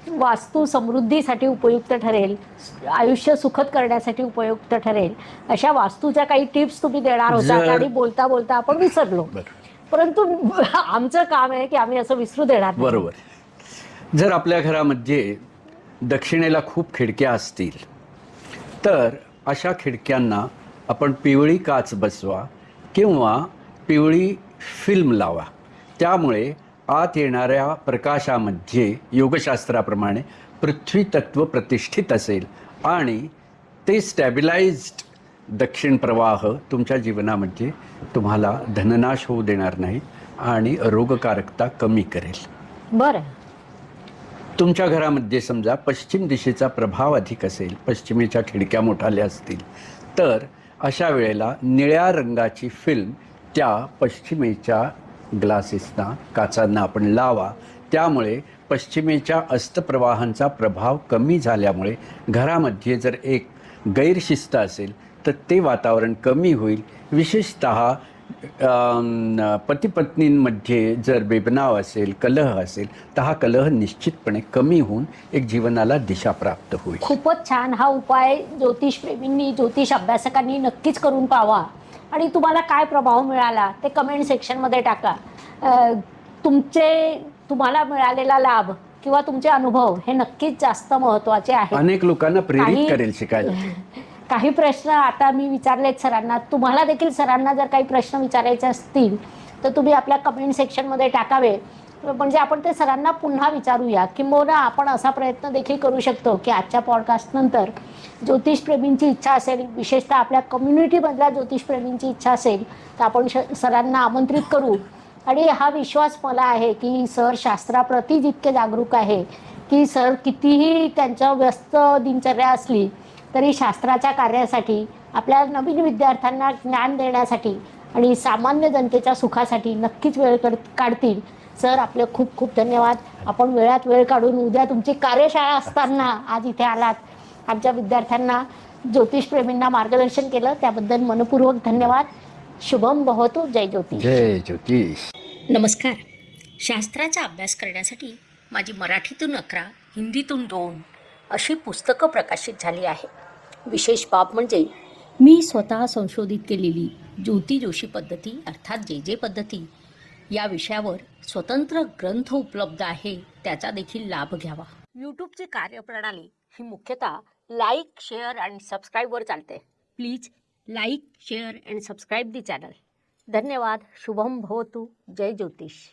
S2: वास्तू समृद्धीसाठी उपयुक्त ठरेल, आयुष्य सुखद करण्यासाठी उपयुक्त ठरेल, अशा वास्तूच्या काही टिप्स तुम्ही देणार होता आणि बोलता बोलता आपण विसरलो. परंतु आमचं काम आहे की आम्ही असं विसरू देणार नाही.
S1: बरोबर. जर आपल्या घरामध्ये दक्षिणेला खूप खिडक्या असतील तर अशा खिडक्यांना आपण पिवळी काच बसवा किंवा पिवळी फिल्म लावा. त्यामुळे आत येणाऱ्या प्रकाशामध्ये योगशास्त्राप्रमाणे पृथ्वी तत्व प्रतिष्ठित असेल आणि ते स्टॅबिलाइज्ड दक्षिण प्रवाह तुमच्या जीवनामध्ये तुम्हाला धननाश होऊ देणार नाही आणि रोगकारकता कमी करेल.
S2: बरं.
S1: तुमच्या घरामध्ये समजा पश्चिम दिशेचा प्रभाव अधिक असेल, पश्चिमेच्या खिडक्या मोठाल्या असतील, तर अशा वेळेला निळ्या रंगाची फिल्म त्या पश्चिमेच्या ग्लासेसना, काचांना आपण लावा. त्यामुळे पश्चिमेच्या अस्तप्रवाहांचा प्रभाव कमी झाल्यामुळे घरामध्ये जर एक गैरशिस्त असेल तर ते वातावरण कमी होईल. विशेषतः पतीपत्नींमध्ये जर बेबनाव असेल, कलह असेल, तर हा कलह निश्चितपणे कमी होऊन एक जीवनाला दिशा प्राप्त होईल.
S2: खूपच छान. हा उपाय ज्योतिषप्रेमींनी, ज्योतिष अभ्यासकांनी नक्कीच करून पाहावा. आणि तुम्हाला काय प्रभाव मिळाला ते कमेंट सेक्शनमध्ये टाका. तुम्हाला मिळालेला लाभ किंवा तुमचे अनुभव हे नक्कीच जास्त महत्त्वाचे आहेत.
S1: अनेक लोकांना प्रेरित करेल शिकायला.
S2: काही प्रश्न आता मी विचारलेत सरांना, तुम्हाला देखील सरांना जर काही प्रश्न विचारायचे असतील तर तुम्ही आपल्या कमेंट सेक्शनमध्ये टाकावे, म्हणजे आपण ते सरांना पुन्हा विचारूया. किंबहुना आपण असा प्रयत्न देखील करू शकतो की आजच्या पॉडकास्टनंतर ज्योतिषप्रेमींची इच्छा असेल, विशेषतः आपल्या कम्युनिटीमधल्या ज्योतिषप्रेमींची इच्छा असेल तर आपण सरांना आमंत्रित करू. आणि हा विश्वास मला आहे की सर शास्त्राप्रती जितके जागरूक आहे की सर कितीही त्यांच्या व्यस्त दिनचर्या असली तरी शास्त्राच्या कार्यासाठी, आपल्या नवीन विद्यार्थ्यांना ज्ञान देण्यासाठी आणि सामान्य जनतेच्या सुखासाठी नक्कीच वेळ काढतील. सर, आपले खूप खूप धन्यवाद. आपण वेळात वेळ काढून उद्या तुमची कार्यशाळा असताना आज इथे आलात, आमच्या विद्यार्थ्यांना, ज्योतिषप्रेमींना मार्गदर्शन केलं, त्याबद्दल मनपूर्वक धन्यवाद. शुभम भवतु. जय ज्योतिष.
S1: जय ज्योतिष.
S2: नमस्कार. शास्त्राचा अभ्यास करण्यासाठी माझी मराठीतून 11, हिंदीतून 2 अशी पुस्तकं प्रकाशित झाली आहे. विशेष बाब म्हणजे मी स्वतः संशोधित केलेली ज्योती जोशी पद्धती अर्थात जे पद्धती या विषयावर स्वतंत्र ग्रंथ उपलब्ध आहे, त्याचा देखील लाभ घ्यावा. यूट्यूबची कार्यप्रणाली ही मुख्यतः लाईक, शेअर आणि सबस्क्राईबवर चालते. Please like, share and subscribe the channel. धन्यवाद. शुभम भवतु. जय ज्योतिष.